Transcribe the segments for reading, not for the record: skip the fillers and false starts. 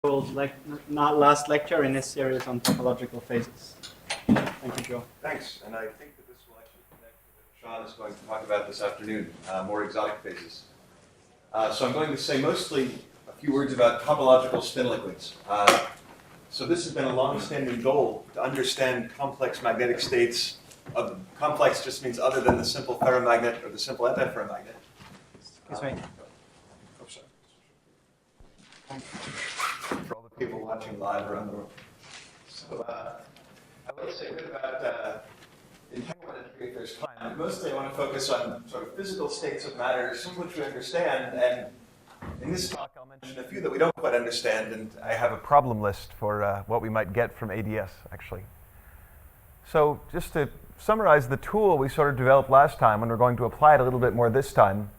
Not last lecture in this series on topological phases. Thank you, Joe. Thanks, and I think that this will actually connect to what Sean is going to talk about this afternoon, more exotic phases. So I'm going to say mostly a few words about topological spin liquids. So this has been a long-standing goal, to understand complex magnetic states. Complex just means other than the simple ferromagnet or the simple antiferromagnet. Excuse me. For all the people watching live around the world. So I will say a bit about entanglement entropy if there's time. Mostly I want to focus on sort of physical states of matter, some of which we understand, and in this talk I'll mention a few that we don't quite understand, and I have a problem list for what we might get from ADS, actually. So just to summarize the tool we sort of developed last time, and we're going to apply it a little bit more this time.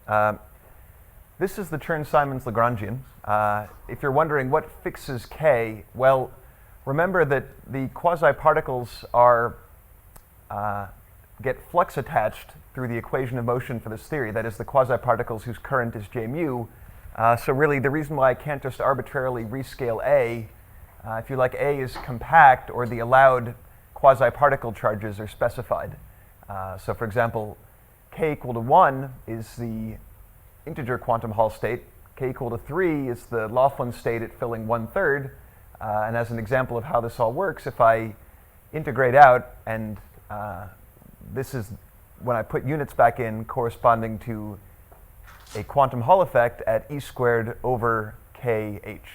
This is the Chern-Simons Lagrangian. If you're wondering what fixes K, well, remember that the quasi-particles get flux attached through the equation of motion for this theory. That is, the quasi-particles whose current is J mu. So really, the reason why I can't just arbitrarily rescale A, if you like, A is compact, or the allowed quasi-particle charges are specified. So for example, K equal to 1 is the integer quantum Hall state. K equal to 3 is the Laughlin state at filling 1/3. And as an example of how this all works, if I integrate out, and this is when I put units back in corresponding to a quantum Hall effect at E squared over KH.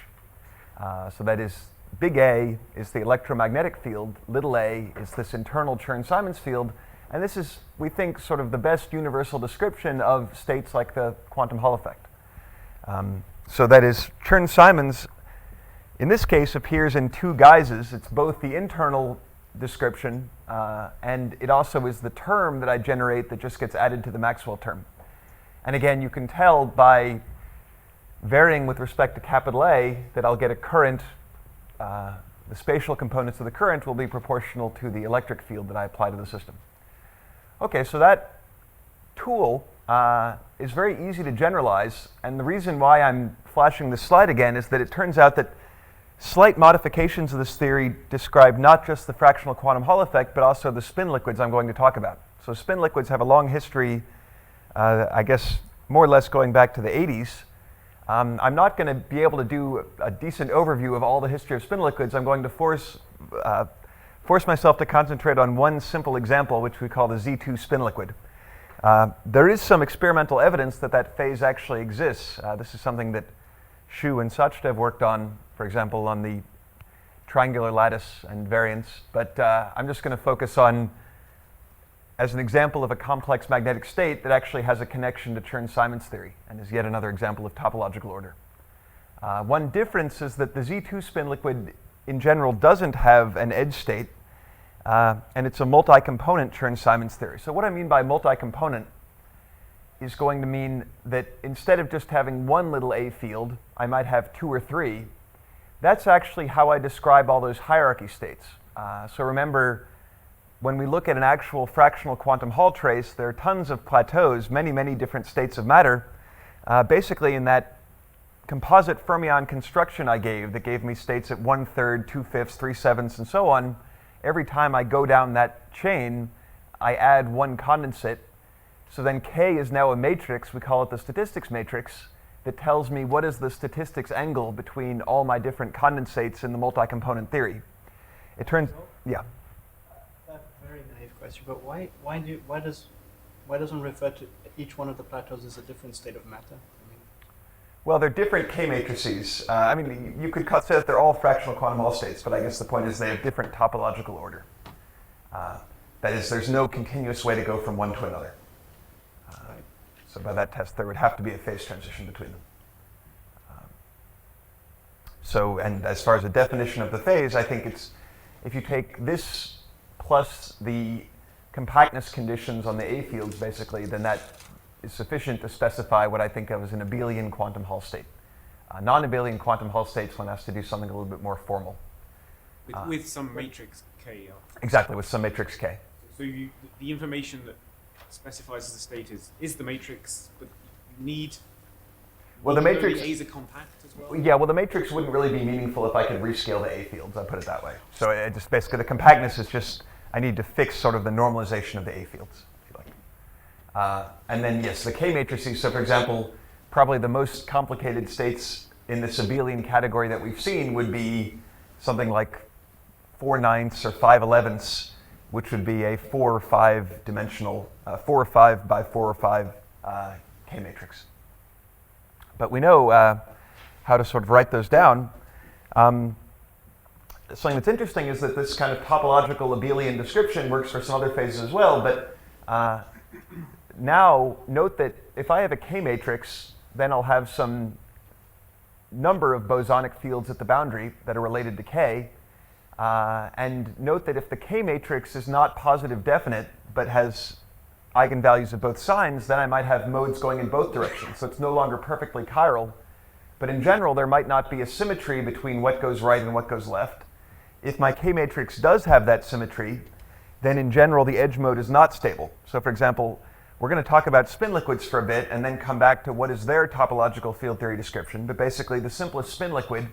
So that is, big A is the electromagnetic field, little a is this internal Chern-Simons field, and this is, we think, sort of the best universal description of states like the quantum Hall effect. So that is, Chern-Simons, in this case, appears in two guises. It's both the internal description, and it also is the term that I generate that just gets added to the Maxwell term. And again, you can tell by varying with respect to capital A that I'll get a current, the spatial components of the current will be proportional to the electric field that I apply to the system. Okay, so that tool is very easy to generalize, and the reason why I'm flashing this slide again is that it turns out that slight modifications of this theory describe not just the fractional quantum Hall effect, but also the spin liquids I'm going to talk about. So spin liquids have a long history, I guess more or less going back to the 80s. I'm not going to be able to do a decent overview of all the history of spin liquids. I'm going to force myself to concentrate on one simple example, which we call the Z2 spin liquid. There is some experimental evidence that that phase actually exists. This is something that Shu and Sachdev worked on, for example, on the triangular lattice and variance. But I'm just going to focus on, as an example of a complex magnetic state that actually has a connection to Chern-Simons theory and is yet another example of topological order. One difference is that the Z2 spin liquid in general doesn't have an edge state, and it's a multi-component Chern-Simons theory. So what I mean by multi-component is going to mean that instead of just having one little A field, I might have two or three. That's actually how I describe all those hierarchy states. So remember, when we look at an actual fractional quantum Hall trace, there are tons of plateaus, many, many different states of matter. Basically, in that composite fermion construction I gave that gave me states at 1/3, 2/5, 3/7, and so on, every time I go down that chain, I add one condensate. So then K is now a matrix, we call it the statistics matrix, that tells me what is the statistics angle between all my different condensates in the multi-component theory. It turns, yeah. Very naive question, but why doesn't refer to each one of the plateaus as a different state of matter? Well, they're different K matrices. I mean, you could say that they're all fractional quantum Hall states, but I guess the point is they have different topological order. That is, there's no continuous way to go from one to another. So by that test, there would have to be a phase transition between them. So, and as far as the definition of the phase, I think it's, if you take this plus the compactness conditions on the A fields, basically, then that is sufficient to specify what I think of as an abelian quantum Hall state. Non-abelian quantum Hall states, one has to do something a little bit more formal. With some matrix K. Exactly, with some matrix K. So the information that specifies the state is the matrix, but you need Well, the matrix. A's are compact as well. Yeah, well, the matrix wouldn't really be meaningful if I could rescale the A fields. I'd put it that way. So it just basically the compactness is just I need to fix sort of the normalization of the A fields, if you like. And then yes, the K matrices. So for example, probably the most complicated states in this abelian category that we've seen would be something like 4/9 or 5/11, which would be a 4 or 5 dimensional, 4 or 5 by 4 or 5 K matrix. But we know how to sort of write those down. Something that's interesting is that this kind of topological abelian description works for some other phases as well, but now note that if I have a K matrix, then I'll have some number of bosonic fields at the boundary that are related to K. And note that if the K matrix is not positive definite, but has eigenvalues of both signs, then I might have modes going in both directions. So it's no longer perfectly chiral. But in general, there might not be a symmetry between what goes right and what goes left. If my K matrix does have that symmetry, then in general, the edge mode is not stable. So for example, we're going to talk about spin liquids for a bit and then come back to what is their topological field theory description. But basically, the simplest spin liquid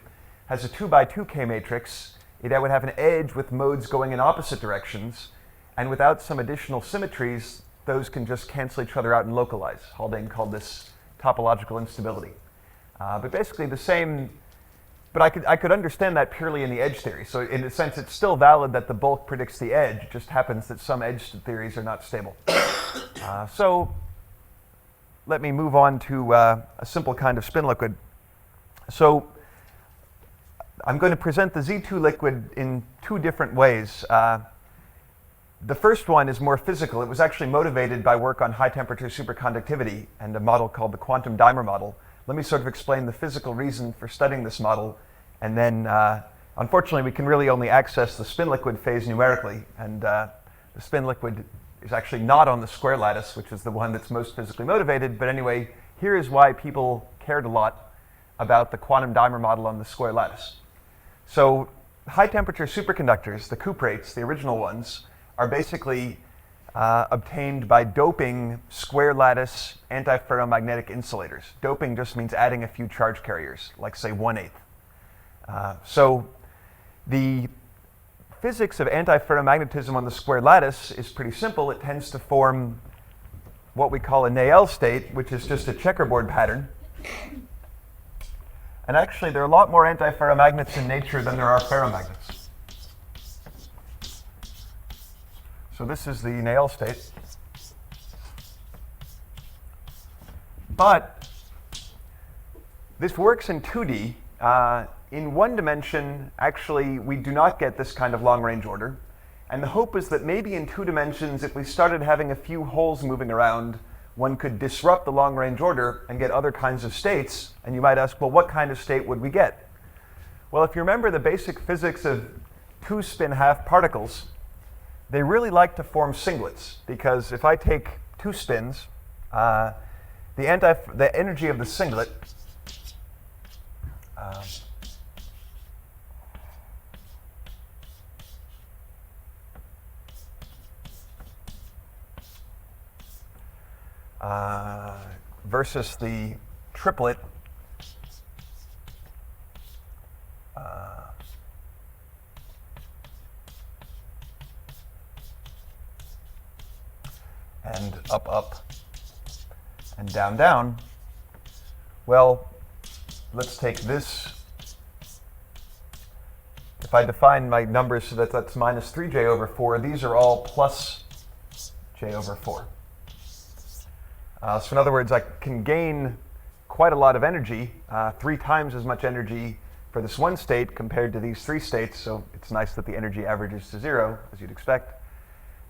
has a 2x2 K matrix. It would have an edge with modes going in opposite directions. And without some additional symmetries, those can just cancel each other out and localize. Haldane called this topological instability. But basically the same, but I could understand that purely in the edge theory. So in a sense, it's still valid that the bulk predicts the edge. It just happens that some edge theories are not stable. So let me move on to a simple kind of spin liquid. So I'm going to present the Z2 liquid in 2 different ways. The first one is more physical. It was actually motivated by work on high temperature superconductivity and a model called the quantum dimer model. Let me sort of explain the physical reason for studying this model, and then unfortunately we can really only access the spin liquid phase numerically, and the spin liquid is actually not on the square lattice, which is the one that's most physically motivated. But anyway, here is why people cared a lot about the quantum dimer model on the square lattice. So high temperature superconductors, the cuprates, the original ones, are basically obtained by doping square lattice antiferromagnetic insulators. Doping just means adding a few charge carriers, like say 1/8. So the physics of antiferromagnetism on the square lattice is pretty simple. It tends to form what we call a Néel state, which is just a checkerboard pattern. And actually, there are a lot more antiferromagnets in nature than there are ferromagnets. So this is the Néel state. But this works in 2D. In 1 dimension, actually, we do not get this kind of long-range order. And the hope is that maybe in 2 dimensions, if we started having a few holes moving around, one could disrupt the long-range order and get other kinds of states. And you might ask, well, what kind of state would we get? Well, if you remember the basic physics of 2-spin half particles, they really like to form singlets, because if I take 2 spins, the energy of the singlet versus the triplet and up, and down. Well, let's take this. If I define my numbers so that that's minus 3j over 4, these are all plus j over 4. So in other words, I can gain quite a lot of energy, 3 times as much energy for this one state compared to these 3 states. So it's nice that the energy averages to 0, as you'd expect.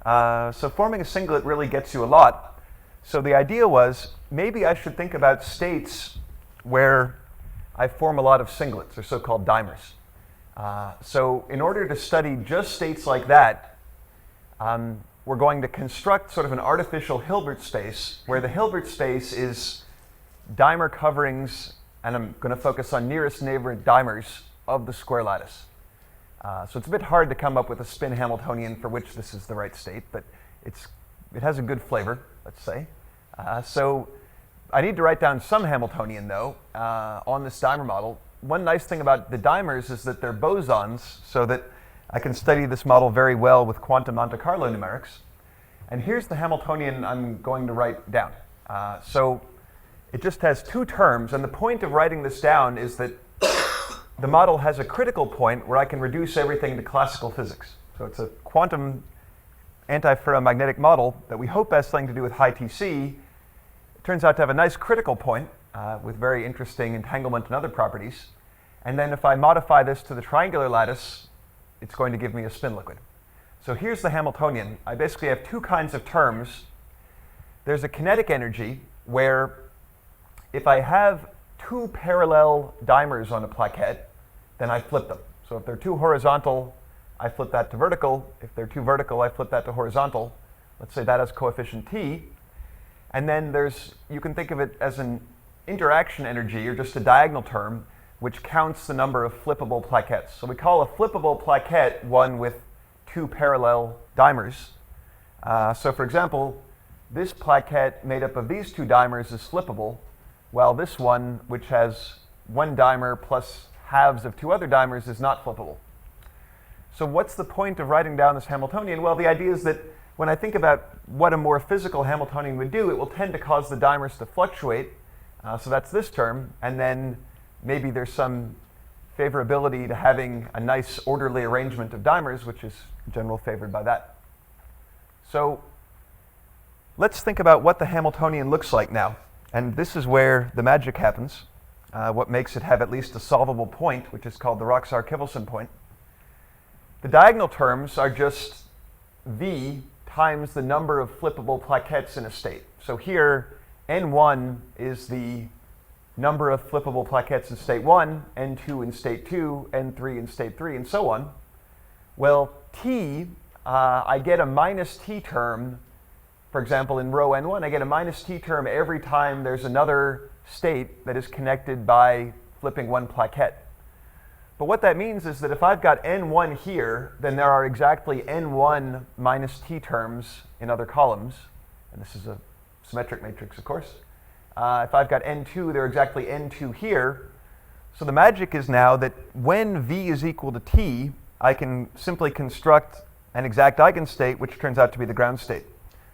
So forming a singlet really gets you a lot. So the idea was, maybe I should think about states where I form a lot of singlets, or so-called dimers. So in order to study just states like that, we're going to construct sort of an artificial Hilbert space, where the Hilbert space is dimer coverings, and I'm going to focus on nearest neighboring dimers of the square lattice. So it's a bit hard to come up with a spin Hamiltonian for which this is the right state, but it has a good flavor, let's say. So I need to write down some Hamiltonian, though, on this dimer model. One nice thing about the dimers is that they're bosons, so that I can study this model very well with quantum Monte Carlo numerics. And here's the Hamiltonian I'm going to write down. So it just has two terms, and the point of writing this down is that the model has a critical point where I can reduce everything to classical physics. So it's a quantum antiferromagnetic model that we hope has something to do with high TC. It turns out to have a nice critical point with very interesting entanglement and other properties. And then if I modify this to the triangular lattice, it's going to give me a spin liquid. So here's the Hamiltonian. I basically have two kinds of terms. There's a kinetic energy where if I have two parallel dimers on a plaquette, then I flip them. So if they're two horizontal, I flip that to vertical. If they're two vertical, I flip that to horizontal. Let's say that has coefficient T. And then you can think of it as an interaction energy, or just a diagonal term, which counts the number of flippable plaquettes. So we call a flippable plaquette one with two parallel dimers. So for example, this plaquette made up of these two dimers is flippable, while this one, which has one dimer plus halves of two other dimers, is not flippable. So what's the point of writing down this Hamiltonian? Well, the idea is that when I think about what a more physical Hamiltonian would do, it will tend to cause the dimers to fluctuate. So that's this term, and then maybe there's some favorability to having a nice orderly arrangement of dimers, which is in general favored by that. So let's think about what the Hamiltonian looks like now. And this is where the magic happens, what makes it have at least a solvable point, which is called the Roxar-Kivelson point. The diagonal terms are just V times the number of flippable plaquettes in a state. So here, N1 is the number of flippable plaquettes in state 1, N2 in state 2, N3 in state 3, and so on. Well, T, I get a minus T term. For example, in row N1, I get a minus T term every time there's another state that is connected by flipping one plaquette. But what that means is that if I've got N1 here, then there are exactly N1 minus T terms in other columns. And this is a symmetric matrix, of course. If I've got N2, there are exactly N2 here. So the magic is now that when V is equal to T, I can simply construct an exact eigenstate, which turns out to be the ground state.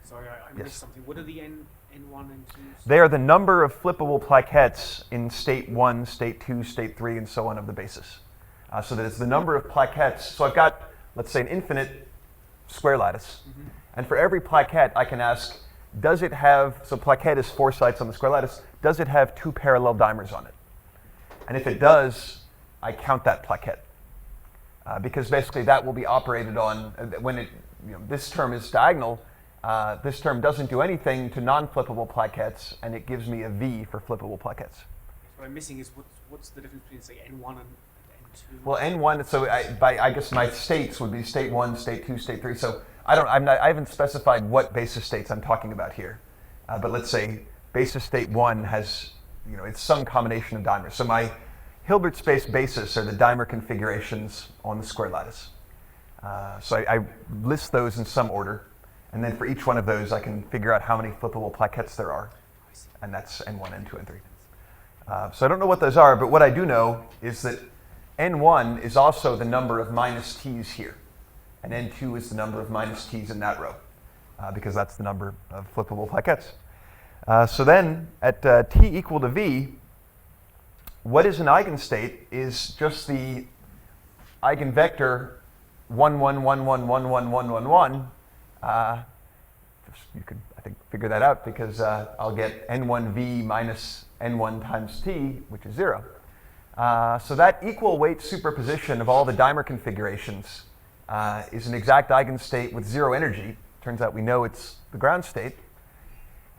Sorry, I missed something. What are the N1 and 2? They are the number of flippable plaquettes in state 1, state 2, state 3, and so on of the basis. So that it's the number of plaquettes. So I've got, let's say, an infinite square lattice. Mm-hmm. And for every plaquette, I can ask, does it have, so plaquette is 4 sites on the square lattice, does it have two parallel dimers on it? And if it does, I count that plaquette. Because basically that will be operated on when it, this term is diagonal. This term doesn't do anything to non-flippable plaquettes, and it gives me a V for flippable plaquettes. What I'm missing is what's the difference between, say, N1 and N2? Well, N1, so I guess my states would be state 1, state 2, state 3. So I haven't specified what basis states I'm talking about here. But let's say basis state 1 has, it's some combination of dimers. So my Hilbert space basis are the dimer configurations on the square lattice. So I list those in some order. And then for each one of those, I can figure out how many flippable plaquettes there are. And that's N1, N2, N3. So I don't know what those are, but what I do know is that N1 is also the number of minus T's here. And N2 is the number of minus T's in that row, because that's the number of flippable plaquettes. So then, at T equal to V, what is an eigenstate is just the eigenvector 1, 1, 1, 1, 1, 1, 1, 1, 1. You could, I think, figure that out because I'll get N1V minus N1 times T, which is 0. So that equal weight superposition of all the dimer configurations is an exact eigenstate with 0 energy. Turns out we know it's the ground state.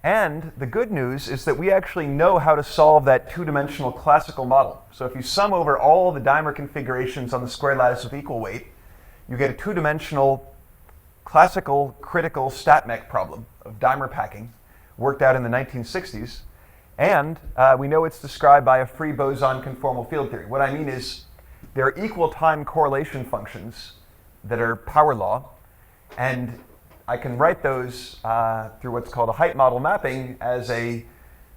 And the good news is that we actually know how to solve that two-dimensional classical model. So if you sum over all the dimer configurations on the square lattice with equal weight, you get a two-dimensional classical critical StatMech problem of dimer packing worked out in the 1960s. And we know it's described by a free boson conformal field theory. What I mean is there are equal time correlation functions that are power law, and I can write those through what's called a height model mapping as a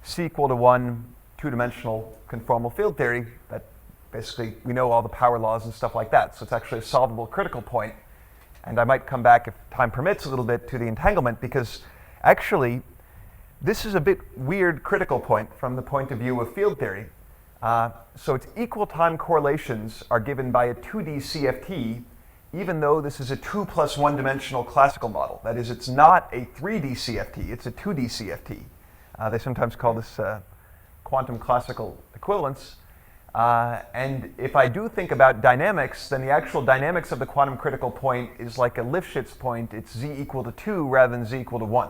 C equal to 1, two-dimensional conformal field theory, that basically we know all the power laws and stuff like that. So it's actually a solvable critical point. And I might come back, if time permits, a little bit to the entanglement, because actually this is a bit weird critical point from the point of view of field theory. So its equal time correlations are given by a 2D CFT, even though this is a 2 plus 1 dimensional classical model. That is, it's not a 3D CFT, it's a 2D CFT. They sometimes call this quantum classical equivalence. And if I do think about dynamics, then the actual dynamics of the quantum critical point is like a Lifshitz point. It's z equal to 2 rather than z equal to 1.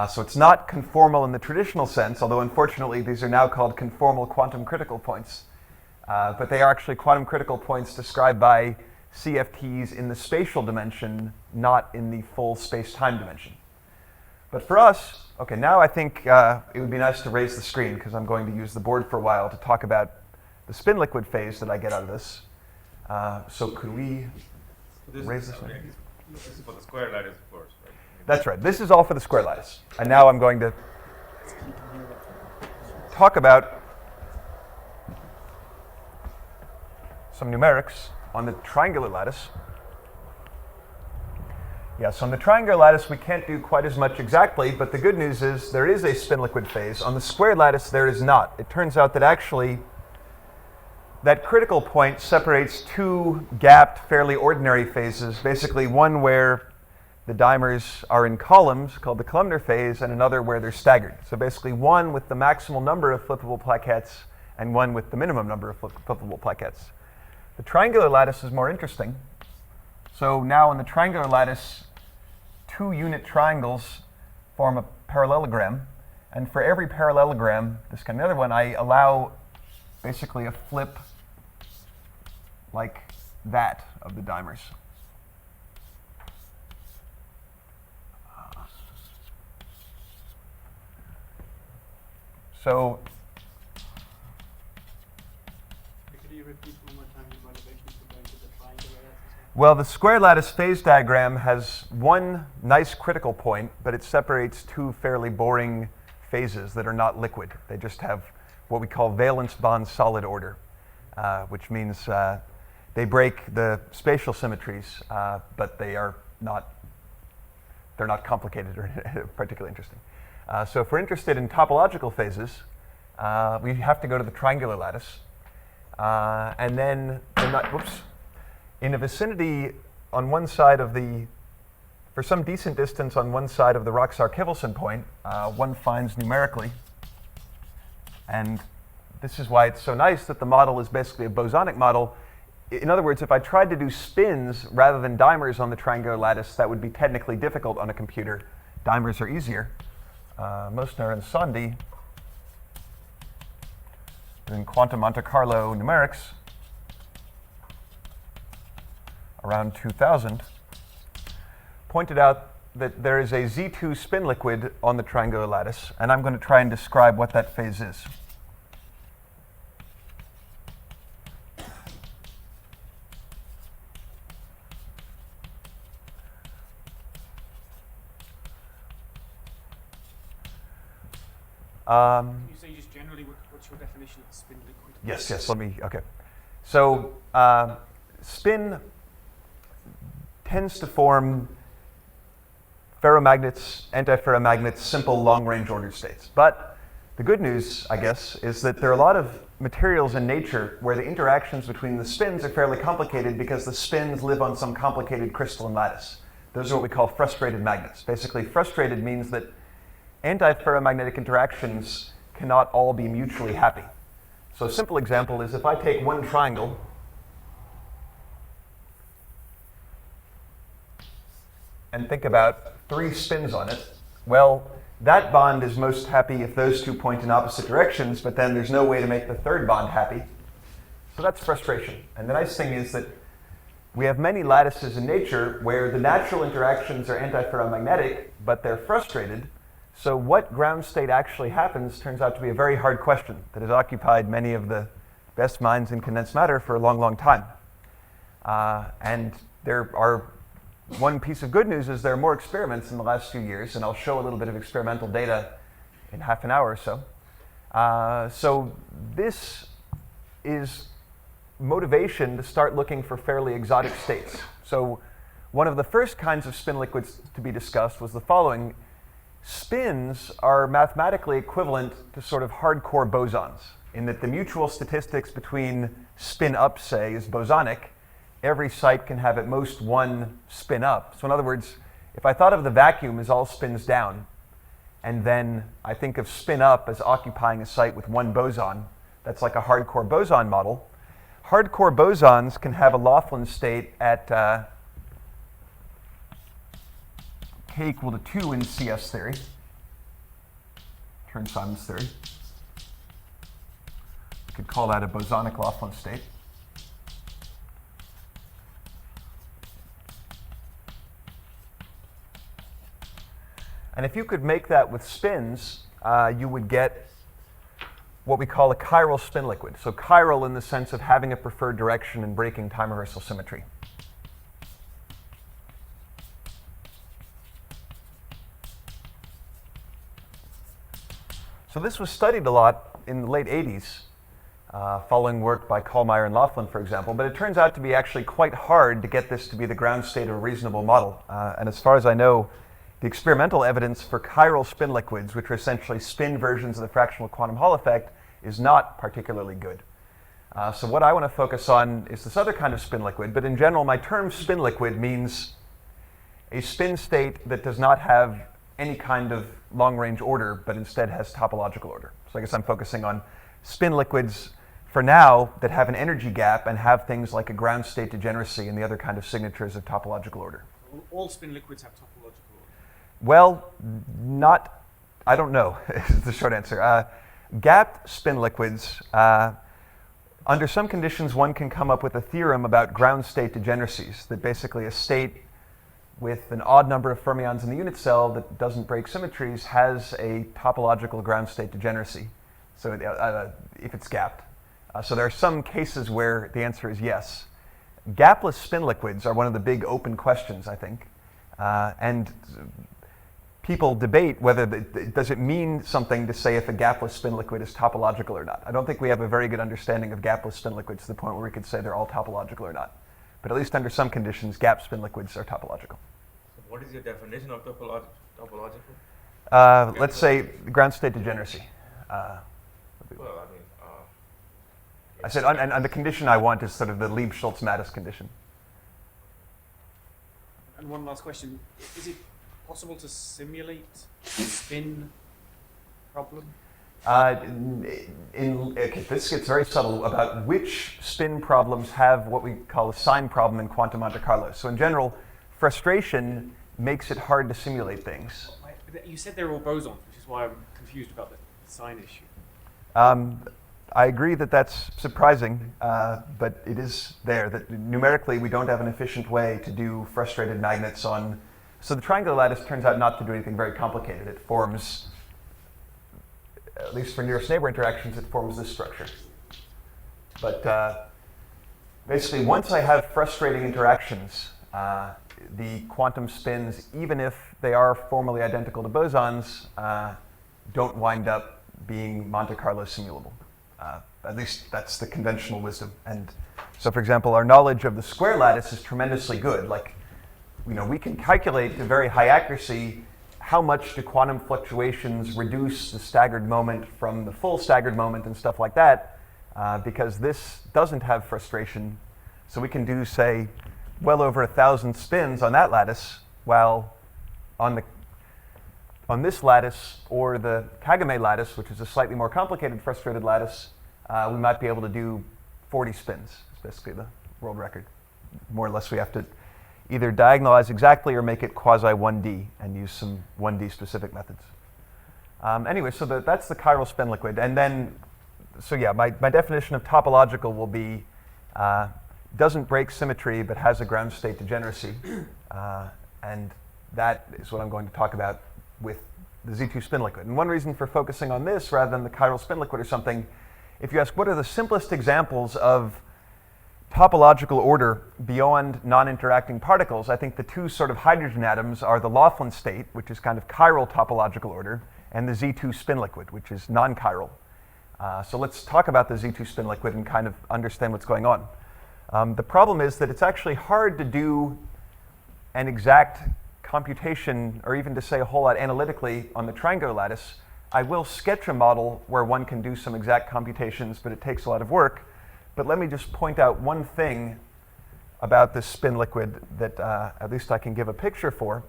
So it's not conformal in the traditional sense, although unfortunately these are now called conformal quantum critical points. But they are actually quantum critical points described by CFTs in the spatial dimension, not in the full space-time dimension. But for us, okay, now I think it would be nice to raise the screen, because I'm going to use the board for a while to talk about the spin liquid phase that I get out of this. So could we raise the screen? This is for the square lattice, of course, right? That's right. This is all for the square lattice. And now I'm going to talk about some numerics on the triangular lattice. Yes, on the triangular lattice we can't do quite as much exactly, but the good news is there is a spin liquid phase. On the square lattice there is not. It turns out that actually that critical point separates two gapped, fairly ordinary phases, basically one where the dimers are in columns, called the columnar phase, and another where they're staggered. So basically one with the maximal number of flippable plaquettes and one with the minimum number of flippable plaquettes. The triangular lattice is more interesting. So now on the triangular lattice, two unit triangles form a parallelogram, and for every parallelogram, this kind of other one, I allow basically a flip like that of the dimers. So Could you repeat one more time your motivation for going to the triangular lattice? well, the square lattice phase diagram has one nice critical point, but it separates two fairly boring phases that are not liquid. They just have what we call valence bond solid order, which means they break the spatial symmetries, but they're not complicated or particularly interesting. So if we're interested in topological phases, we have to go to the triangular lattice. And then, in a vicinity on one side of for some decent distance on one side of the Roxar-Kivelson point, one finds numerically, and this is why it's so nice that the model is basically a bosonic model. In other words, if I tried to do spins rather than dimers on the triangular lattice, that would be technically difficult on a computer. Dimers are easier. Mosner and Sondy, in quantum Monte Carlo numerics, around 2000, pointed out that there is a Z2 spin liquid on the triangular lattice, and I'm going to try and describe what that phase is. You say just generally, what's your definition of spin liquid? Yes, okay. So spin tends to form ferromagnets, antiferromagnets, simple long-range ordered states. But the good news, I guess, is that there are a lot of materials in nature where the interactions between the spins are fairly complicated because the spins live on some complicated crystalline lattice. Those are what we call frustrated magnets. Basically, frustrated means that antiferromagnetic interactions cannot all be mutually happy. So a simple example is if I take one triangle and think about three spins on it, well, that bond is most happy if those two point in opposite directions, but then there's no way to make the third bond happy. So that's frustration. And the nice thing is that we have many lattices in nature where the natural interactions are antiferromagnetic, but they're frustrated. So what ground state actually happens turns out to be a very hard question that has occupied many of the best minds in condensed matter for a long, long time. And one piece of good news is there are more experiments in the last few years, and I'll show a little bit of experimental data in half an hour or so. So this is motivation to start looking for fairly exotic states. So one of the first kinds of spin liquids to be discussed was the following. Spins are mathematically equivalent to sort of hardcore bosons, in that the mutual statistics between spin up, say, is bosonic. Every site can have at most one spin up. So in other words, if I thought of the vacuum as all spins down, and then I think of spin up as occupying a site with one boson, that's like a hardcore boson model. Hardcore bosons can have a Laughlin state at k equal to 2 in CS theory, Chern-Simons theory. We could call that a bosonic Laughlin state. And if you could make that with spins, you would get what we call a chiral spin liquid. So chiral in the sense of having a preferred direction and breaking time reversal symmetry. So this was studied a lot in the late 80s, following work by Kallmeyer and Laughlin, for example, but it turns out to be actually quite hard to get this to be the ground state of a reasonable model. And as far as I know, the experimental evidence for chiral spin liquids, which are essentially spin versions of the fractional quantum Hall effect, is not particularly good. So what I want to focus on is this other kind of spin liquid, but in general, my term spin liquid means a spin state that does not have any kind of long-range order, but instead has topological order. So I guess I'm focusing on spin liquids for now that have an energy gap and have things like a ground state degeneracy and the other kind of signatures of topological order. All spin liquids have topological order. Well, I don't know, is the short answer. Gapped spin liquids, under some conditions, one can come up with a theorem about ground state degeneracies, that basically a state with an odd number of fermions in the unit cell that doesn't break symmetries has a topological ground state degeneracy, so if it's gapped. So there are some cases where the answer is yes. Gapless spin liquids are one of the big open questions, I think. And people debate whether, does it mean something to say if a gapless spin liquid is topological or not. I don't think we have a very good understanding of gapless spin liquids to the point where we could say they're all topological or not. But at least under some conditions, gap spin liquids are topological. So what is your definition of topological? Let's say ground state degeneracy. Well, I said, and the condition I want is sort of the Lieb-Schultz-Mattis condition. And one last question. Is it possible to simulate a spin problem? Okay, this gets very subtle about which spin problems have what we call a sign problem in quantum Monte Carlo. So in general, frustration makes it hard to simulate things. You said they're all bosons, which is why I'm confused about the sign issue. I agree that that's surprising, but it is there. That numerically, we don't have an efficient way to do frustrated magnets on. So the triangular lattice turns out not to do anything very complicated. It forms, at least for nearest neighbor interactions, it forms this structure. But basically, once I have frustrating interactions, the quantum spins, even if they are formally identical to bosons, don't wind up being Monte Carlo simulable. At least that's the conventional wisdom. And so, for example, our knowledge of the square lattice is tremendously good. Like, we can calculate to very high accuracy how much do quantum fluctuations reduce the staggered moment from the full staggered moment and stuff like that, because this doesn't have frustration. So we can do, say, well over 1,000 spins on that lattice, while on this lattice, or the Kagame lattice, which is a slightly more complicated frustrated lattice, we might be able to do 40 spins. It's basically the world record. More or less, we have to either diagonalize exactly or make it quasi 1D and use some 1D specific methods. Anyway, so that's the chiral spin liquid. And then, so yeah, my definition of topological will be doesn't break symmetry but has a ground state degeneracy. And that is what I'm going to talk about with the Z2 spin liquid. And one reason for focusing on this rather than the chiral spin liquid or something, if you ask what are the simplest examples of topological order beyond non-interacting particles, I think the two sort of hydrogen atoms are the Laughlin state, which is kind of chiral topological order, and the Z2 spin liquid, which is non-chiral. So let's talk about the Z2 spin liquid and kind of understand what's going on. The problem is that it's actually hard to do an exact computation, or even to say a whole lot analytically on the triangular lattice. I will sketch a model where one can do some exact computations, but it takes a lot of work. But let me just point out one thing about this spin liquid that at least I can give a picture for,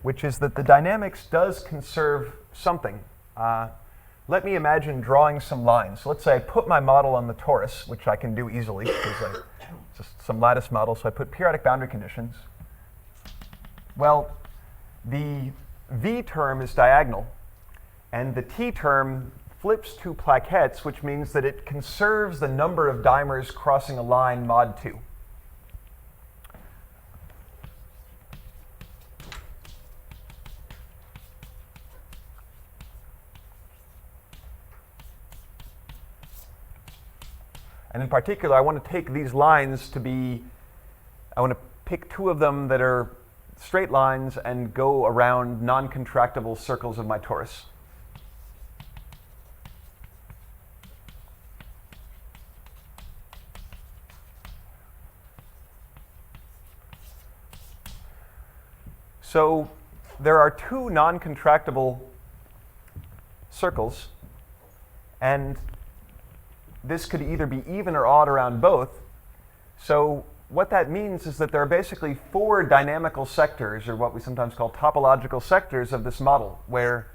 which is that the dynamics does conserve something. Let me imagine drawing some lines. So let's say I put my model on the torus, which I can do easily because it's just some lattice model. So I put periodic boundary conditions. Well, the V term is diagonal, and the T term flips two plaquettes, which means that it conserves the number of dimers crossing a line mod 2. And in particular, I want to take these lines to be, I want to pick two of them that are straight lines and go around non-contractible circles of my torus. So there are two non-contractible circles, and this could either be even or odd around both. So what that means is that there are basically 4 dynamical sectors, or what we sometimes call topological sectors of this model, where,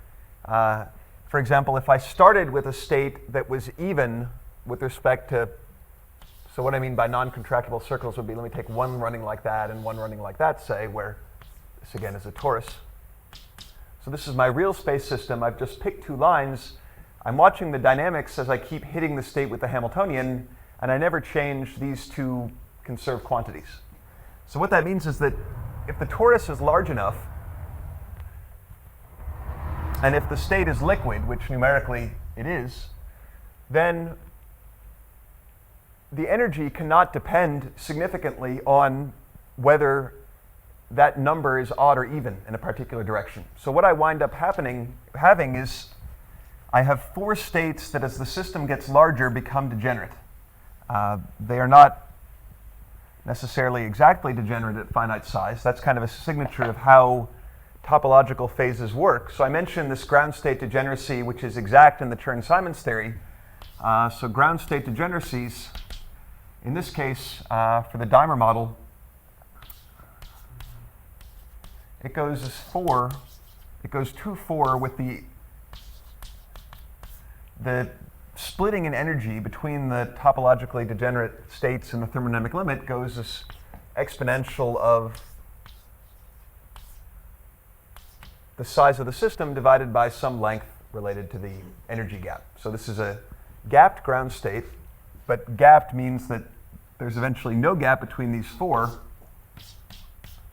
for example, if I started with a state that was even with respect to, so what I mean by non-contractible circles would be, let me take one running like that and one running like that, say, where this again is a torus. So this is my real space system. I've just picked 2 lines. I'm watching the dynamics as I keep hitting the state with the Hamiltonian, and I never change these 2 conserved quantities. So what that means is that if the torus is large enough, and if the state is liquid, which numerically it is, then the energy cannot depend significantly on whether that number is odd or even in a particular direction. So what I wind up having is I have 4 states that as the system gets larger become degenerate. They are not necessarily exactly degenerate at finite size. That's kind of a signature of how topological phases work. So I mentioned this ground state degeneracy, which is exact in the Chern-Simons theory. So ground state degeneracies, in this case, for the dimer model, it goes as 4. It goes 2, 4 with the splitting in energy between the topologically degenerate states and the thermodynamic limit goes as exponential of the size of the system divided by some length related to the energy gap. So this is a gapped ground state, but gapped means that there's eventually no gap between these 4,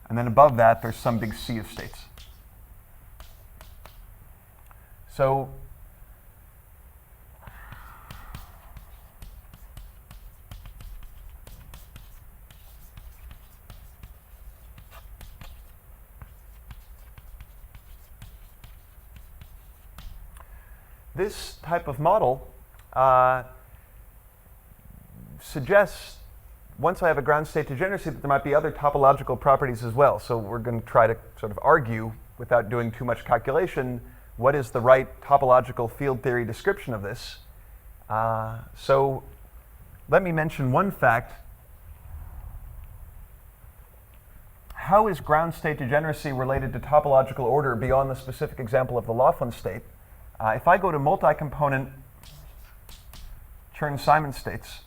and then above that there's some big sea of states. So this type of model suggests, once I have a ground state degeneracy, that there might be other topological properties as well. So we're going to try to sort of argue, without doing too much calculation, what is the right topological field theory description of this. So let me mention one fact. How is ground state degeneracy related to topological order beyond the specific example of the Laughlin state? If I go to multi-component Chern-Simons states,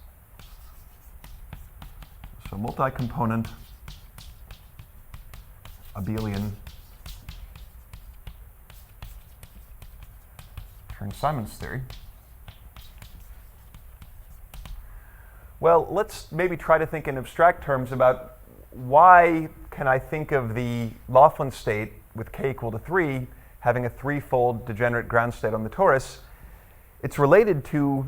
so multi-component abelian Chern-Simons theory. Well, let's maybe try to think in abstract terms about why can I think of the Laughlin state with k equal to 3 having a 3-fold degenerate ground state on the torus. It's related to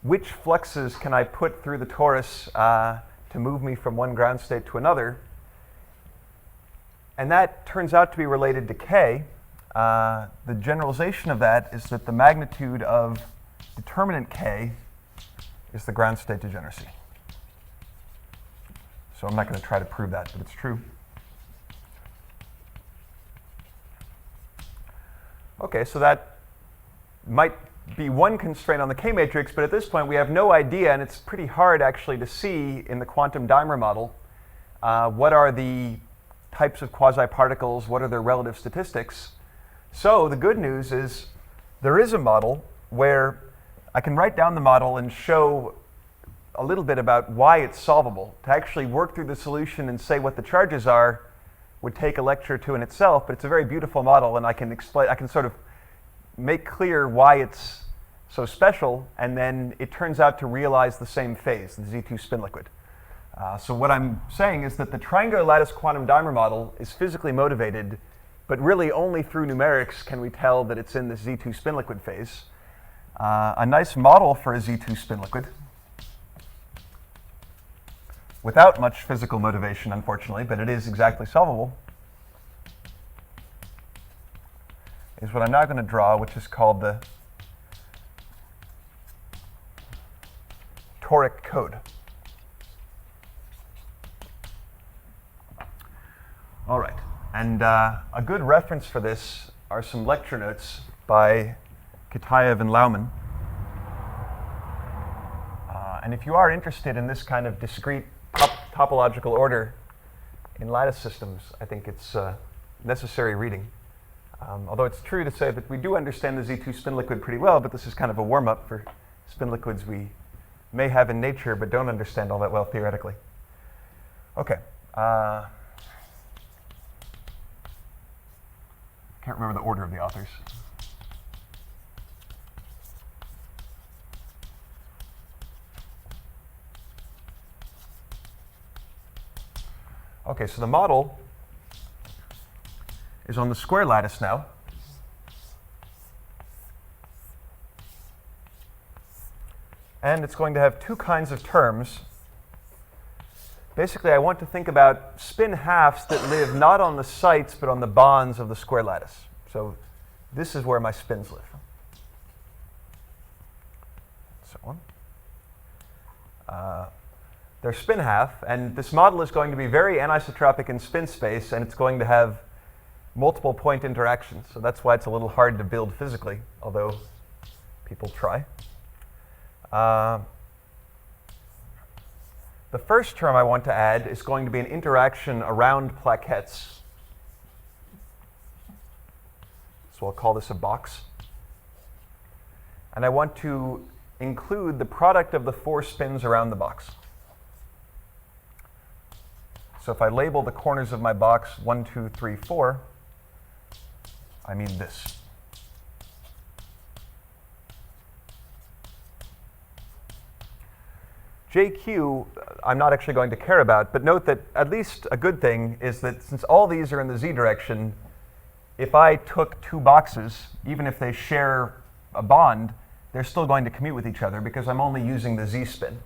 which fluxes can I put through the torus to move me from one ground state to another. And that turns out to be related to k. The generalization of that is that the magnitude of determinant K is the ground state degeneracy. So I'm not going to try to prove that, but it's true. Okay, so that might be one constraint on the K matrix, but at this point we have no idea, and it's pretty hard actually to see in the quantum dimer model what are the types of quasi-particles, what are their relative statistics. So the good news is there is a model where I can write down the model and show a little bit about why it's solvable. To actually work through the solution and say what the charges are would take a lecture to in itself, but it's a very beautiful model, and I can explain, I can sort of make clear why it's so special, and then it turns out to realize the same phase, the Z2 spin liquid. So what I'm saying is that the triangular lattice quantum dimer model is physically motivated, but really only through numerics can we tell that it's in the Z2 spin liquid phase. A nice model for a Z2 spin liquid, without much physical motivation, unfortunately, but it is exactly solvable, is what I'm now going to draw, which is called the toric code. All right, and a good reference for this are some lecture notes by Kitaev and Laumann. And if you are interested in this kind of discrete topological order in lattice systems, I think it's necessary reading. Although it's true to say that we do understand the Z2 spin liquid pretty well, but this is kind of a warm-up for spin liquids we may have in nature but don't understand all that well theoretically. Okay. Can't remember the order of the authors. Okay, so the model is on the square lattice now. And it's going to have two kinds of terms. Basically, I want to think about spin halves that live not on the sites, but on the bonds of the square lattice. So this is where my spins live. So on. They're spin half, and this model is going to be very anisotropic in spin space, and it's going to have multiple point interactions. So that's why it's a little hard to build physically, although people try. The first term I want to add is going to be an interaction around plaquettes. So I'll call this a box. And I want to include the product of the four spins around the box. So if I label the corners of my box 1, 2, 3, 4, I mean this. JQ, I'm not actually going to care about, but note that at least a good thing is that since all these are in the z direction, if I took two boxes, even if they share a bond, they're still going to commute with each other because I'm only using the z spin.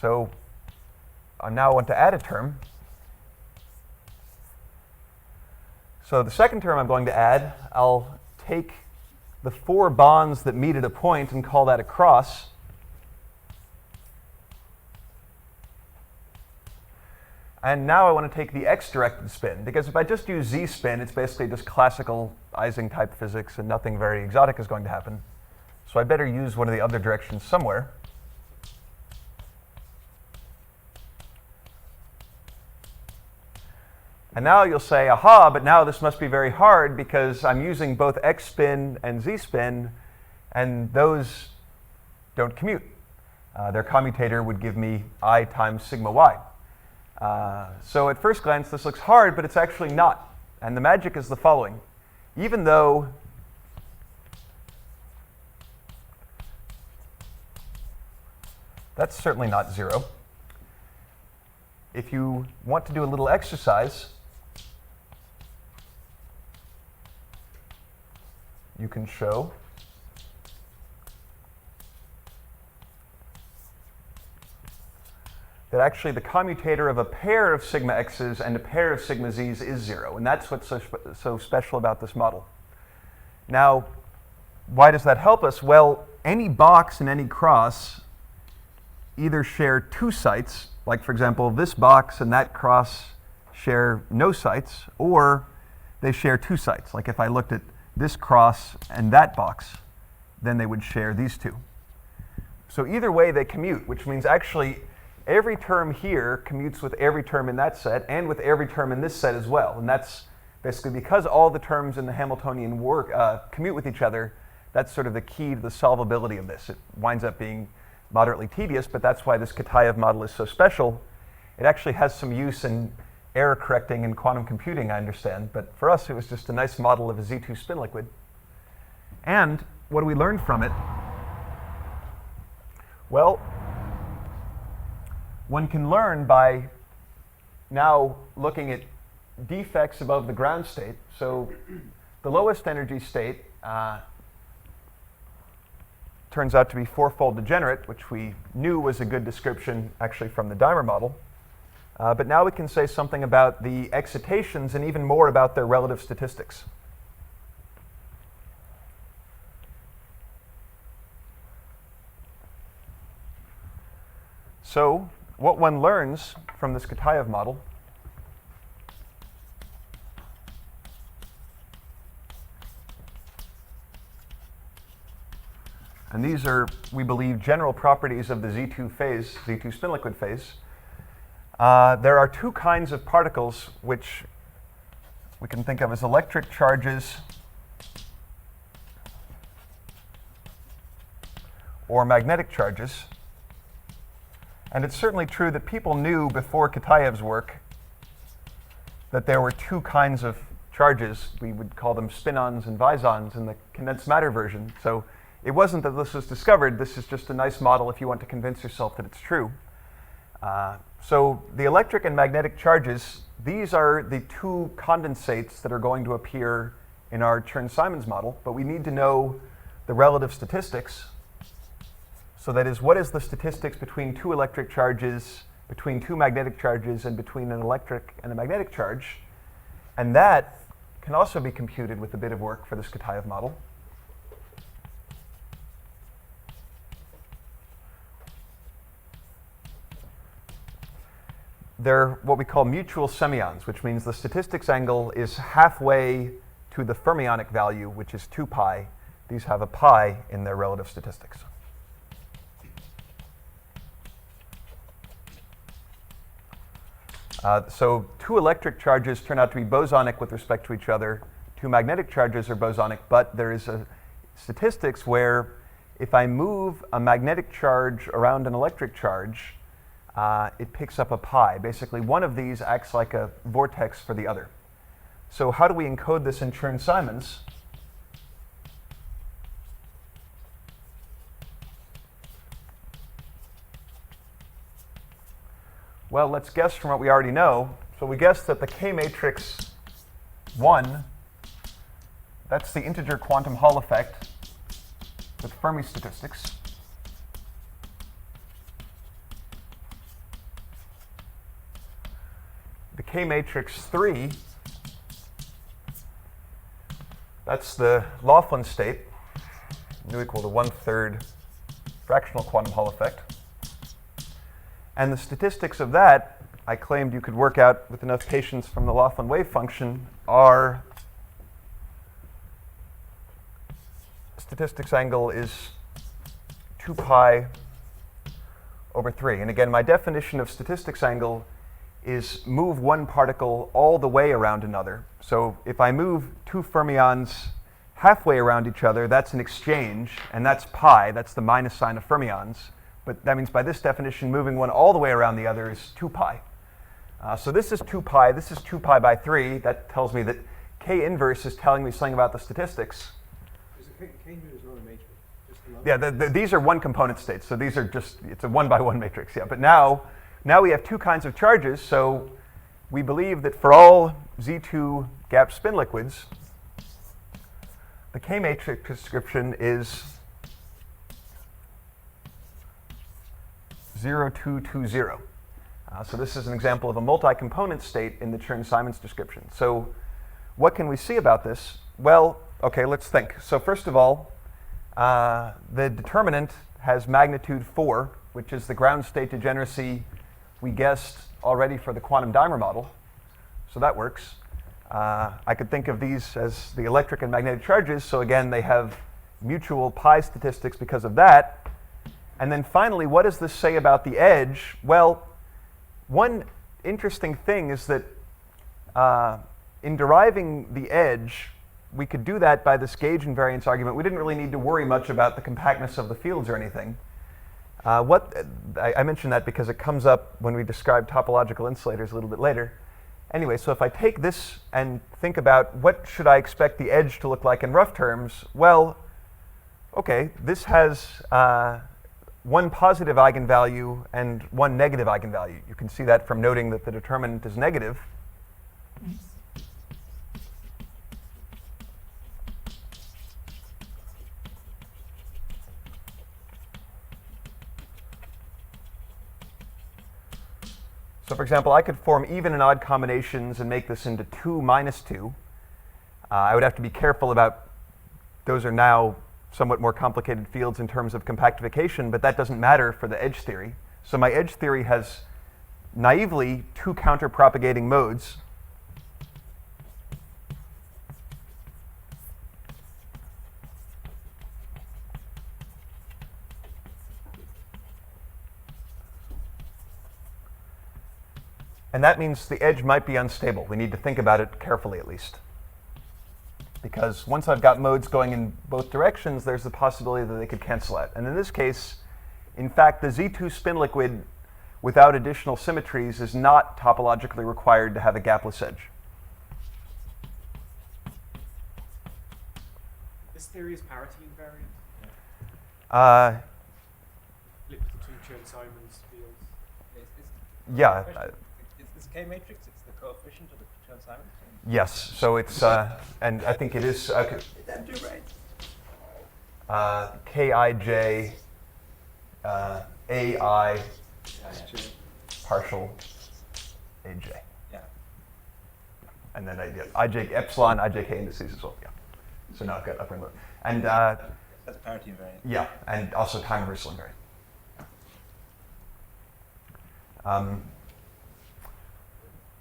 So I now want to add a term. So the second term I'm going to add, I'll take the four bonds that meet at a point and call that a cross. And now I want to take the x-directed spin, because if I just use z-spin, it's basically just classical Ising-type physics, and nothing very exotic is going to happen. So I better use one of the other directions somewhere. And now you'll say, aha, but now this must be very hard because I'm using both x-spin and z-spin, and those don't commute. Their commutator would give me I times sigma y. So at first glance, this looks hard, but it's actually not. And the magic is the following. Even though that's certainly not 0, if you want to do a little exercise, you can show that actually the commutator of a pair of sigma x's and a pair of sigma z's is 0. And that's what's so special about this model. Now, why does that help us? Well, any box and any cross either share two sites, like for example, this box and that cross share no sites, or they share two sites. Like if I looked at this cross and that box, then they would share these two. So either way they commute, which means actually every term here commutes with every term in that set and with every term in this set as well. And that's basically because all the terms in the Hamiltonian commute with each other. That's sort of the key to the solvability of this. It winds up being moderately tedious, but that's why this Kitaev model is so special. It actually has some use in error correcting in quantum computing, I understand, but for us it was just a nice model of a Z2 spin liquid. And what do we learn from it? Well, one can learn by now looking at defects above the ground state. So the lowest energy state turns out to be fourfold degenerate, which we knew was a good description actually from the dimer model. But now we can say something about the excitations and even more about their relative statistics. So what one learns from this Kitaev model and these are, we believe, general properties of the Z2 phase, Z2 spin liquid phase. There are two kinds of particles which we can think of as electric charges or magnetic charges. And it's certainly true that people knew before Kitaev's work that there were two kinds of charges. We would call them spin-ons and visons in the condensed matter version. So it wasn't that this was discovered. This is just a nice model if you want to convince yourself that it's true. So the electric and magnetic charges, these are the two condensates that are going to appear in our Chern-Simons model, but we need to know the relative statistics. So that is, what is the statistics between two electric charges, between two magnetic charges, and between an electric and a magnetic charge? And that can also be computed with a bit of work for this Kitaev model. They're what we call mutual semions, which means the statistics angle is halfway to the fermionic value, which is 2 pi. These have a pi in their relative statistics. So two electric charges turn out to be bosonic with respect to each other. Two magnetic charges are bosonic, but there is a statistics where if I move a magnetic charge around an electric charge, it picks up a pi. Basically, one of these acts like a vortex for the other. So how do we encode this in Chern-Simons? Well, let's guess from what we already know. So we guessed that the K matrix 1, that's the integer quantum Hall effect with Fermi statistics. The K matrix 3, that's the Laughlin state, nu equal to 1/3 fractional quantum Hall effect. And the statistics of that, I claimed you could work out with enough patience from the Laughlin wave function, are statistics angle is 2 pi over 3. And again, my definition of statistics angle is move one particle all the way around another. So if I move two fermions halfway around each other, that's an exchange, and that's pi, that's the minus sign of fermions. But that means by this definition, moving one all the way around the other is 2 pi. So this is 2 pi, this is 2 pi by 3. That tells me that K inverse is telling me something about the statistics. K inverse is not a matrix. Yeah, these are one component states, so these are just, it's a 1-by-1 matrix, yeah. But now we have two kinds of charges, so we believe that for all Z2 gap spin liquids, the K matrix description is 0,2,2,0. So this is an example of a multi-component state in the Chern-Simons description. So what can we see about this? Well, okay, let's think. So first of all, the determinant has magnitude 4, which is the ground state degeneracy we guessed already for the quantum dimer model. So that works. I could think of these as the electric and magnetic charges. So again, they have mutual pi statistics because of that. And then finally, what does this say about the edge? Well, one interesting thing is that in deriving the edge, we could do that by this gauge invariance argument. We didn't really need to worry much about the compactness of the fields or anything. I mentioned that because it comes up when we describe topological insulators a little bit later. Anyway, so if I take this and think about what should I expect the edge to look like in rough terms, well, okay, this has one positive eigenvalue and one negative eigenvalue. You can see that from noting that the determinant is negative. So for example, I could form even and odd combinations and make this into 2 minus 2. I would have to be careful about, those are now somewhat more complicated fields in terms of compactification, but that doesn't matter for the edge theory. So my edge theory has naively 2 counter-propagating modes. And that means the edge might be unstable. We need to think about it carefully at least. Because once I've got modes going in both directions, there's the possibility that they could cancel out. And in this case, in fact, the Z2 spin liquid without additional symmetries is not topologically required to have a gapless edge. This theory is parity invariant. Flip the two Chern-Simons fields. Yeah. It's K matrix. It's the coefficient of the Chern-Simons. Yes. So it's and I think it is. Is that do right? Kij AI partial Aj. Yeah. And then Ij epsilon, Ijk indices as well. Yeah. So now I've got upper and lower. And That's parity invariant. yeah, and also time reversal invariant.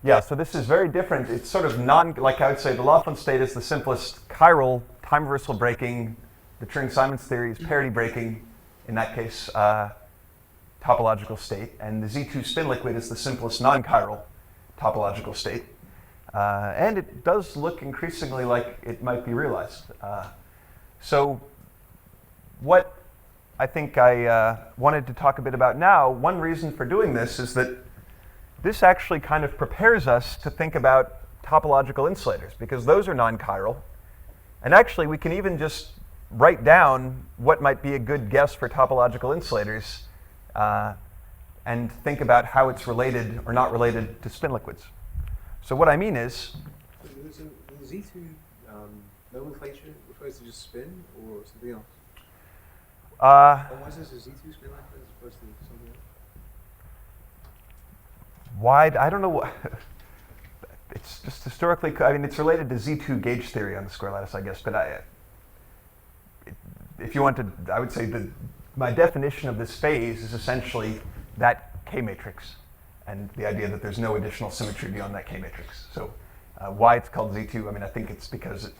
Yeah, so this is very different. It's sort of like I would say, the Laughlin state is the simplest chiral time reversal breaking. The Chern-Simons theory is parity breaking, in that case, topological state. And the Z2 spin liquid is the simplest non-chiral topological state. And it does look increasingly like it might be realized. So what I think I wanted to talk a bit about now, one reason for doing this is that this actually kind of prepares us to think about topological insulators, because those are non-chiral. And actually, we can even just write down what might be a good guess for topological insulators and think about how it's related or not related to spin liquids. So what I mean is, The Z2 nomenclature refers to just spin or something else? Why is this a Z2 spin like that as opposed to something else? wide, I don't know what, it's just historically, I mean, it's related to Z2 gauge theory on the square lattice, I guess, but if you want to, I would say that my definition of this phase is essentially that K matrix and the idea that there's no additional symmetry beyond that K matrix. So why it's called Z2, I mean, I think it's because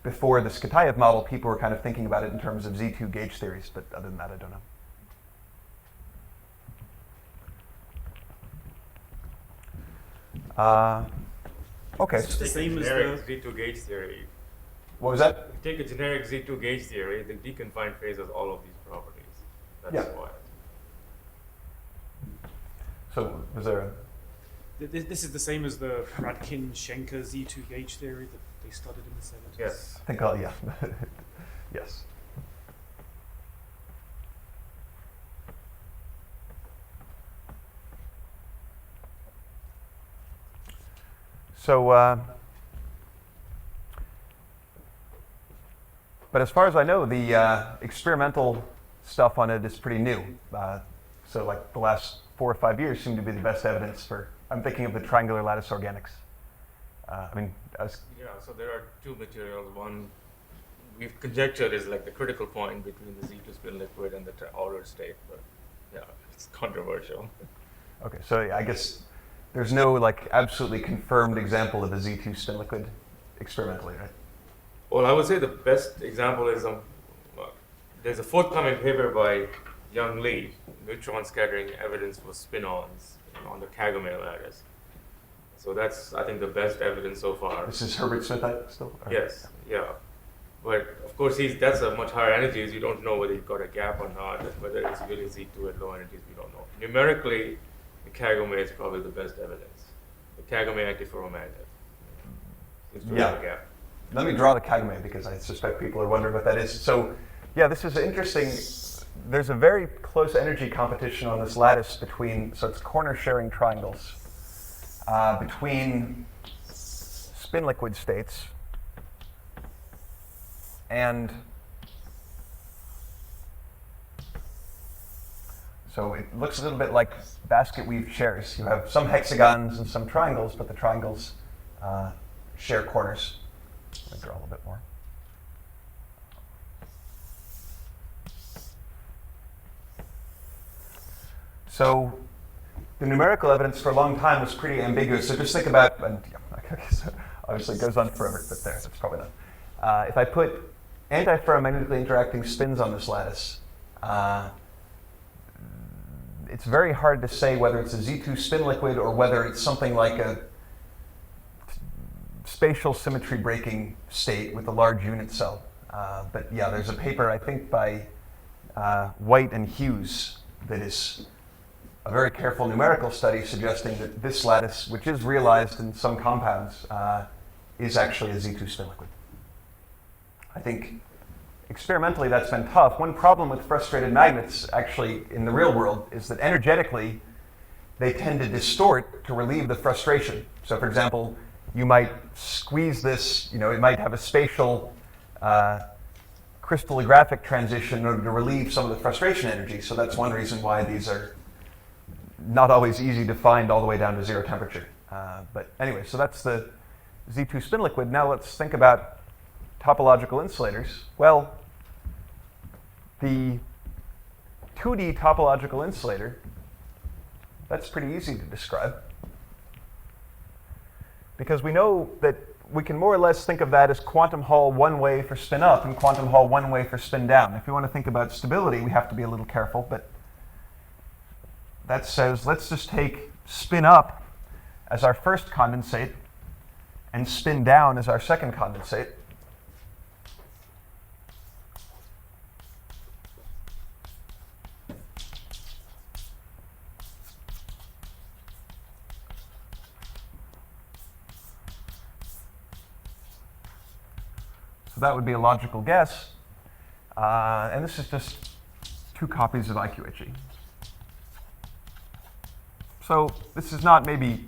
before the Skatayev model, people were kind of thinking about it in terms of Z2 gauge theories, but other than that, I don't know. Okay. It's the same as generic the... Z2 gauge theory. What was that? If you take a generic Z2 gauge theory, the deconfined phase has all of these properties. That's Yeah. why. So was there a... This is the same as the Radkin-Schenker Z2 gauge theory that they studied in the 70s. Yes. I think yeah. Yes. So, but as far as I know, the experimental stuff on it is pretty new. So like the last 4 or 5 years seem to be the best evidence for, I'm thinking of the triangular lattice organics. I mean, Yeah, so there are two materials. One we've conjectured is like the critical point between the Z2 spin liquid and the ordered state, but yeah, it's controversial. Okay, so I guess there's no like absolutely confirmed example of a Z2 spin liquid experimentally, right? Well, I would say the best example is there's a forthcoming paper by Young Lee, neutron scattering evidence for spin-ons on the Kagome lattice. So that's, I think, the best evidence so far. This is Herbert Smith still? Or? Yes, yeah. But of course, that's a much higher energies. You don't know whether you've got a gap or not, whether it's really Z2 at low energies, we don't know. Numerically, the Kagome is probably the best evidence. The Kagome antiferromagnet seems to have a gap. Let me draw the Kagome because I suspect people are wondering what that is. So, yeah, this is interesting. There's a very close energy competition on this lattice between, so it's corner sharing triangles, between spin liquid states and so it looks a little bit like basket weave chairs. You have some hexagons and some triangles, but the triangles share corners. Let me draw a little bit more. So the numerical evidence for a long time was pretty ambiguous. So just think about, and yeah, so obviously it goes on forever, but there, that's probably not. If I put antiferromagnetically interacting spins on this lattice, it's very hard to say whether it's a Z2 spin liquid or whether it's something like a spatial symmetry breaking state with a large unit cell. But yeah, there's a paper, I think, by White and Hughes that is a very careful numerical study suggesting that this lattice, which is realized in some compounds, is actually a Z2 spin liquid. I think experimentally that's been tough. One problem with frustrated magnets, actually, in the real world, is that energetically they tend to distort to relieve the frustration. So, for example, you might squeeze this, it might have a spatial crystallographic transition in order to relieve some of the frustration energy. So that's one reason why these are not always easy to find all the way down to zero temperature. But anyway, so that's the Z2 spin liquid. Now let's think about topological insulators. Well, the 2D topological insulator, that's pretty easy to describe. Because we know that we can more or less think of that as quantum Hall one way for spin up and quantum Hall one way for spin down. If we want to think about stability, we have to be a little careful, but that says let's just take spin up as our first condensate and spin down as our second condensate. So that would be a logical guess. And this is just 2 copies of IQHE. So this is not maybe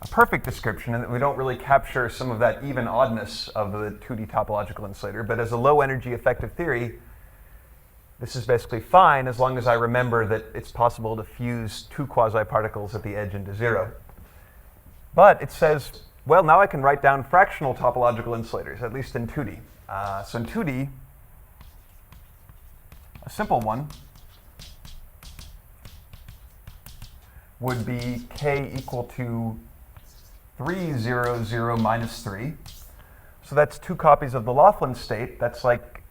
a perfect description in that we don't really capture some of that even oddness of the 2D topological insulator, but as a low energy effective theory, this is basically fine as long as I remember that it's possible to fuse 2 quasi-particles at the edge into 0. But it says, well, now I can write down fractional topological insulators, at least in 2D. So in 2D, a simple one would be k equal to 3, 0, 0, minus 3. So that's 2 copies of the Laughlin state. That's like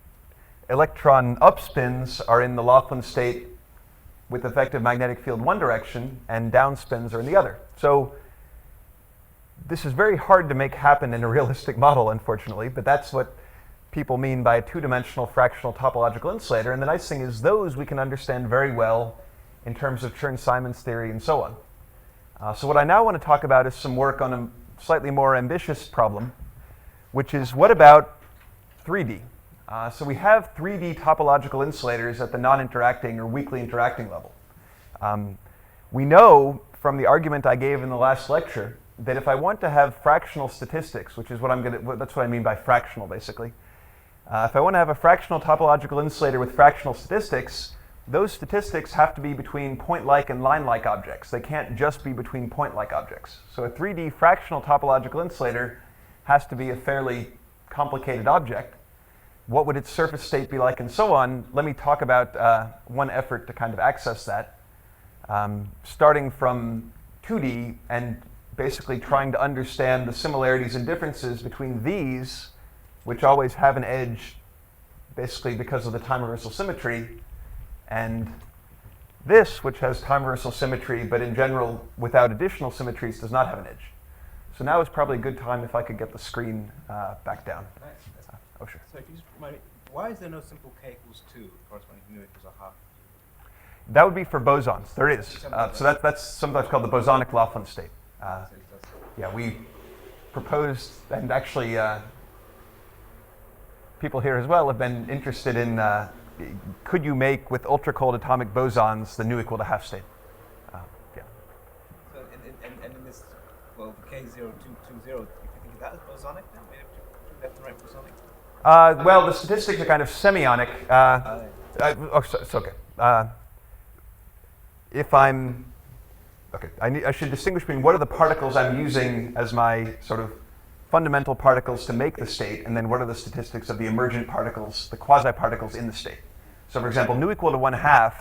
electron upspins are in the Laughlin state with effective magnetic field one direction, and downspins are in the other. So this is very hard to make happen in a realistic model, unfortunately, but that's what people mean by a 2-dimensional fractional topological insulator. And the nice thing is those we can understand very well in terms of Chern-Simons theory and so on. So what I now want to talk about is some work on a slightly more ambitious problem, which is what about 3D? So we have 3D topological insulators at the non-interacting or weakly interacting level. We know from the argument I gave in the last lecture that if I want to have fractional statistics, which is what that's what I mean by fractional basically. If I want to have a fractional topological insulator with fractional statistics, those statistics have to be between point-like and line-like objects. They can't just be between point-like objects. So a 3D fractional topological insulator has to be a fairly complicated object. what would its surface state be like, and so on, let me talk about one effort to kind of access that, starting from 2D and basically trying to understand the similarities and differences between these, which always have an edge basically because of the time reversal symmetry, and this, which has time reversal symmetry, but in general, without additional symmetries, does not have an edge. So now is probably a good time if I could get the screen back down. Oh, sure. So can you just remind me, why is there no simple k equals 2 corresponding to nu equals a half? That would be for bosons. There is. So that's sometimes called the bosonic Laughlin state. Yeah, we proposed, and actually people here as well have been interested in could you make with ultra cold atomic bosons the nu equal to half state? Yeah. So and in this, well, the k0220, if you think of that as bosonic then? Made of two left and right bosonic? Well, the statistics are kind of semionic. It's okay. If I'm okay, I should distinguish between what are the particles I'm using as my sort of fundamental particles to make the state, and then what are the statistics of the emergent particles, the quasi-particles in the state. So for example, nu equal to 1/2,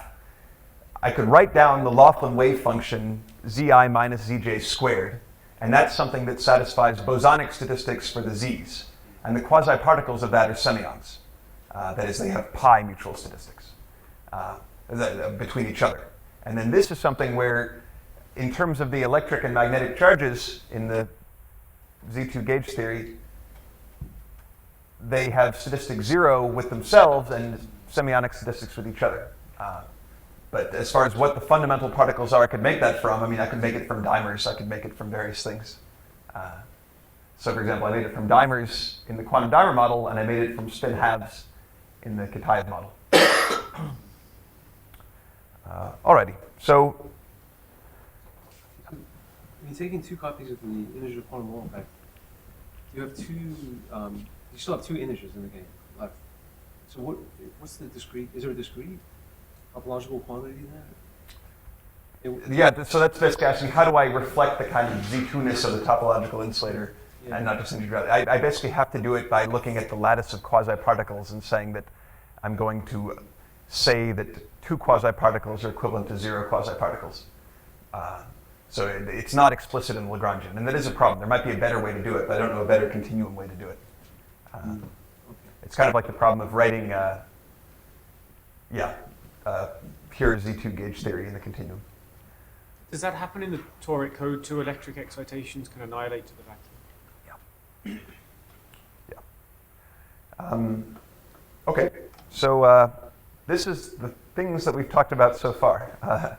I could write down the Laughlin wave function zi minus zj squared, and that's something that satisfies bosonic statistics for the z's. And the quasi-particles of that are semions. That is, they have pi mutual statistics between each other. And then this is something where, in terms of the electric and magnetic charges in the Z2 gauge theory, they have statistics 0 with themselves and semionic statistics with each other. But as far as what the fundamental particles are I could make that from, I mean, I could make it from dimers, I could make it from various things. So for example, I made it from dimers in the quantum dimer model, and I made it from spin halves in the Kitaev model. Alrighty, so When you're taking 2 copies of the integer quantum Hall effect, you have you still have 2 integers in the game left. So what's the discrete? Is there a discrete topological quantity in that? yeah, so that's basically asking how do I reflect the kind of Z2-ness of the topological insulator and not just integrate. I basically have to do it by looking at the lattice of quasi-particles and saying that I'm going to say that 2 quasi-particles are equivalent to 0 quasi-particles. So it's not explicit in Lagrangian, and that is a problem. There might be a better way to do it, but I don't know a better continuum way to do it. It's kind of like the problem of writing, pure Z2 gauge theory in the continuum. Does that happen in the toric code too? Electric excitations can annihilate to the vacuum? Okay, so this is the things that we've talked about so far.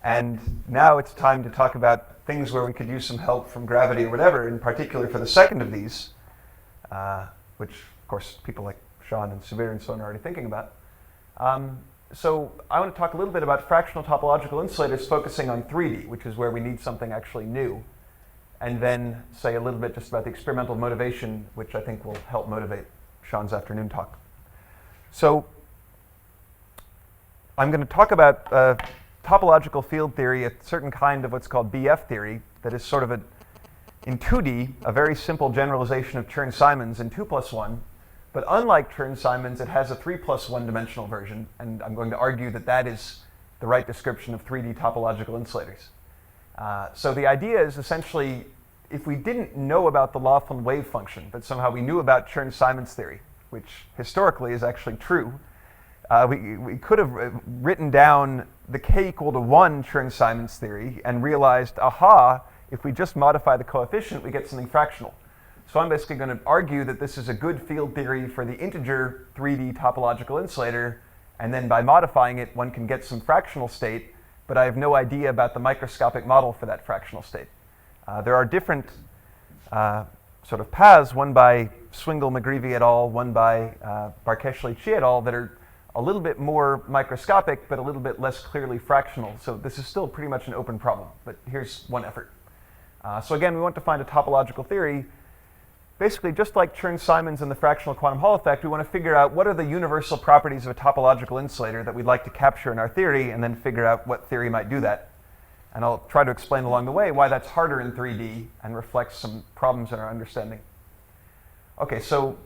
And now it's time to talk about things where we could use some help from gravity or whatever, in particular for the second of these, which, of course, people like Sean and Subir and so on are already thinking about. So I want to talk a little bit about fractional topological insulators focusing on 3D, which is where we need something actually new, and then say a little bit just about the experimental motivation, which I think will help motivate Sean's afternoon talk. So I'm going to talk about topological field theory, a certain kind of what's called BF theory, that is sort of in 2D, a very simple generalization of Chern-Simons in 2+1, but unlike Chern-Simons, it has a 3+1 dimensional version, and I'm going to argue that that is the right description of 3D topological insulators. So the idea is essentially, if we didn't know about the Laughlin wave function, but somehow we knew about Chern-Simons theory, which historically is actually true, we could have written down the k equal to 1 Chern-Simons theory and realized, aha, if we just modify the coefficient, we get something fractional. So I'm basically going to argue that this is a good field theory for the integer 3D topological insulator, and then by modifying it, one can get some fractional state, but I have no idea about the microscopic model for that fractional state. There are different sort of paths, one by Swingle-McGreevy et al., one by Barkesh-Chi et al., that are a little bit more microscopic, but a little bit less clearly fractional. So this is still pretty much an open problem, but here's one effort. So again, we want to find a topological theory. Basically, just like Chern-Simons and the fractional quantum Hall effect, we want to figure out what are the universal properties of a topological insulator that we'd like to capture in our theory, and then figure out what theory might do that. And I'll try to explain along the way why that's harder in 3D and reflects some problems in our understanding. Okay, so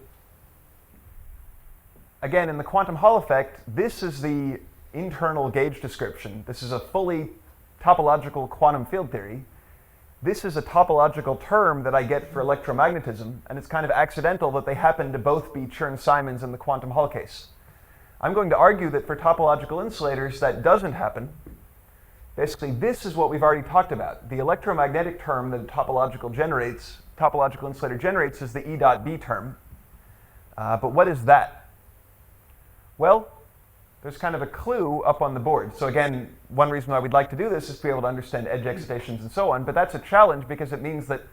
again, in the quantum Hall effect, this is the internal gauge description. This is a fully topological quantum field theory. This is a topological term that I get for electromagnetism, and it's kind of accidental that they happen to both be Chern-Simons in the quantum Hall case. I'm going to argue that for topological insulators, that doesn't happen. Basically, this is what we've already talked about. The electromagnetic term that a topological insulator generates is the E dot B term. But what is that? Well, there's kind of a clue up on the board. So again, one reason why we'd like to do this is to be able to understand edge excitations and so on, but that's a challenge because it means that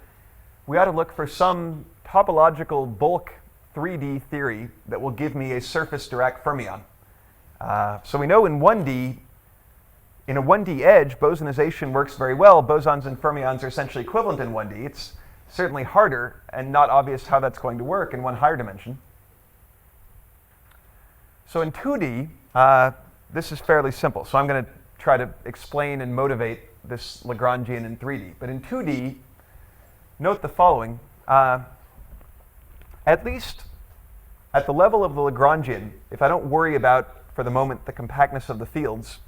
we ought to look for some topological bulk 3D theory that will give me a surface Dirac fermion. So we know in a 1D edge, bosonization works very well. Bosons and fermions are essentially equivalent in 1D. It's certainly harder and not obvious how that's going to work in one higher dimension. So in 2D, this is fairly simple. So I'm going to try to explain and motivate this Lagrangian in 3D. But in 2D, note the following. At least at the level of the Lagrangian, if I don't worry about, for the moment, the compactness of the fields,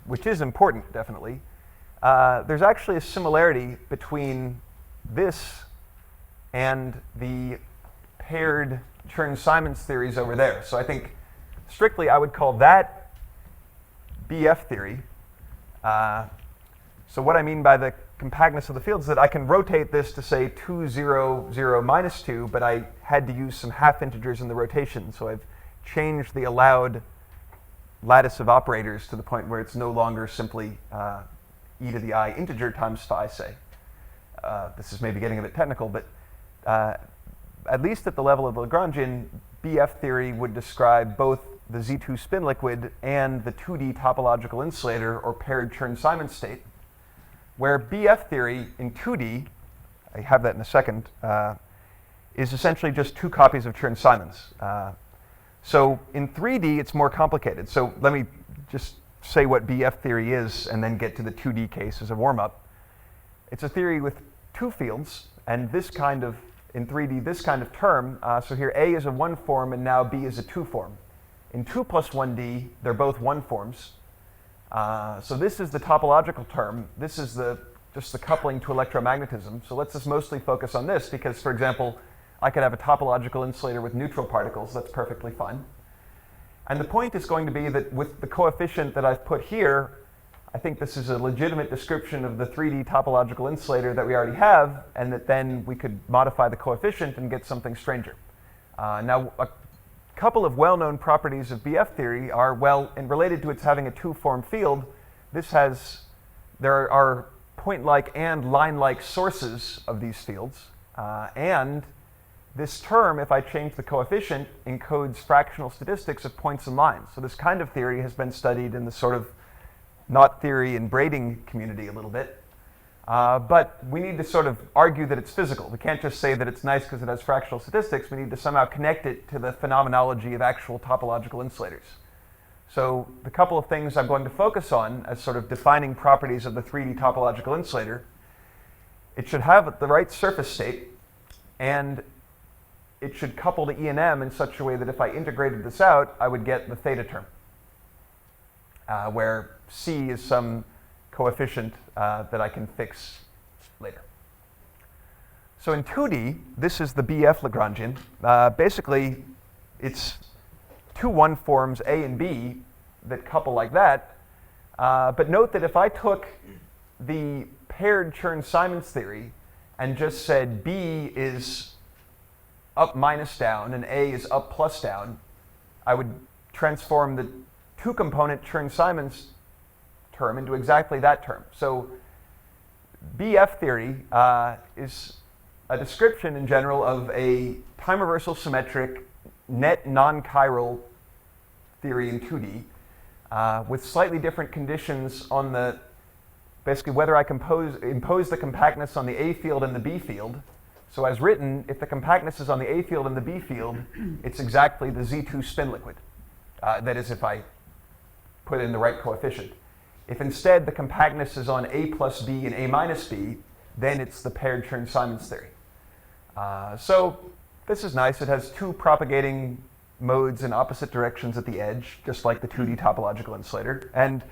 which is important, definitely, there's actually a similarity between this and the paired Chern-Simons theories over there. So I think strictly I would call that BF theory. So what I mean by the compactness of the fields is that I can rotate this to say 2, 0, 0, minus 2, but I had to use some half integers in the rotation. So I've changed the allowed lattice of operators to the point where it's no longer simply e to the I integer times phi, say. This is maybe getting a bit technical, but at least at the level of the Lagrangian, BF theory would describe both the Z2 spin liquid and the 2D topological insulator or paired Chern-Simons state, where BF theory in 2D, I have that in a second, is essentially just two copies of Chern-Simons. So in 3D, it's more complicated. So let me just say what BF theory is and then get to the 2D case as a warm-up. It's a theory with two fields, and this kind of, in 3D, this kind of term. So here A is a 1 form, and now B is a 2 form. In 2 plus 1D, they're both 1 forms. So this is the topological term. This is just the coupling to electromagnetism. So let's just mostly focus on this because, for example, I could have a topological insulator with neutral particles. That's perfectly fine. And the point is going to be that with the coefficient that I've put here, I think this is a legitimate description of the 3D topological insulator that we already have, and that then we could modify the coefficient and get something stranger. Now, a couple of well-known properties of BF theory are, well, and related to its having a 2-form field, there are point-like and line-like sources of these fields, and this term, if I change the coefficient, encodes fractional statistics of points and lines. So this kind of theory has been studied in the sort of knot theory and braiding community a little bit. But we need to sort of argue that it's physical. We can't just say that it's nice because it has fractional statistics. We need to somehow connect it to the phenomenology of actual topological insulators. So the couple of things I'm going to focus on as sort of defining properties of the 3D topological insulator, it should have the right surface state, and it should couple to E and M in such a way that if I integrated this out, I would get the theta term, where C is some coefficient that I can fix later. So in 2D, this is the BF Lagrangian. Basically, it's 2 1 forms A and B that couple like that. But note that if I took the paired Chern-Simons theory and just said B is up minus down and A is up plus down, I would transform the 2-component Chern-Simons term into exactly that term. So BF theory is a description in general of a time reversal symmetric net non-chiral theory in 2D with slightly different conditions on the, basically whether I impose the compactness on the A field and the B field. So as written, if the compactness is on the A field and the B field, it's exactly the Z2 spin liquid. That is, if I put in the right coefficient. If instead the compactness is on A plus B and A minus B, then it's the paired Chern-Simons theory. So this is nice. It has 2 propagating modes in opposite directions at the edge, just like the 2D topological insulator. And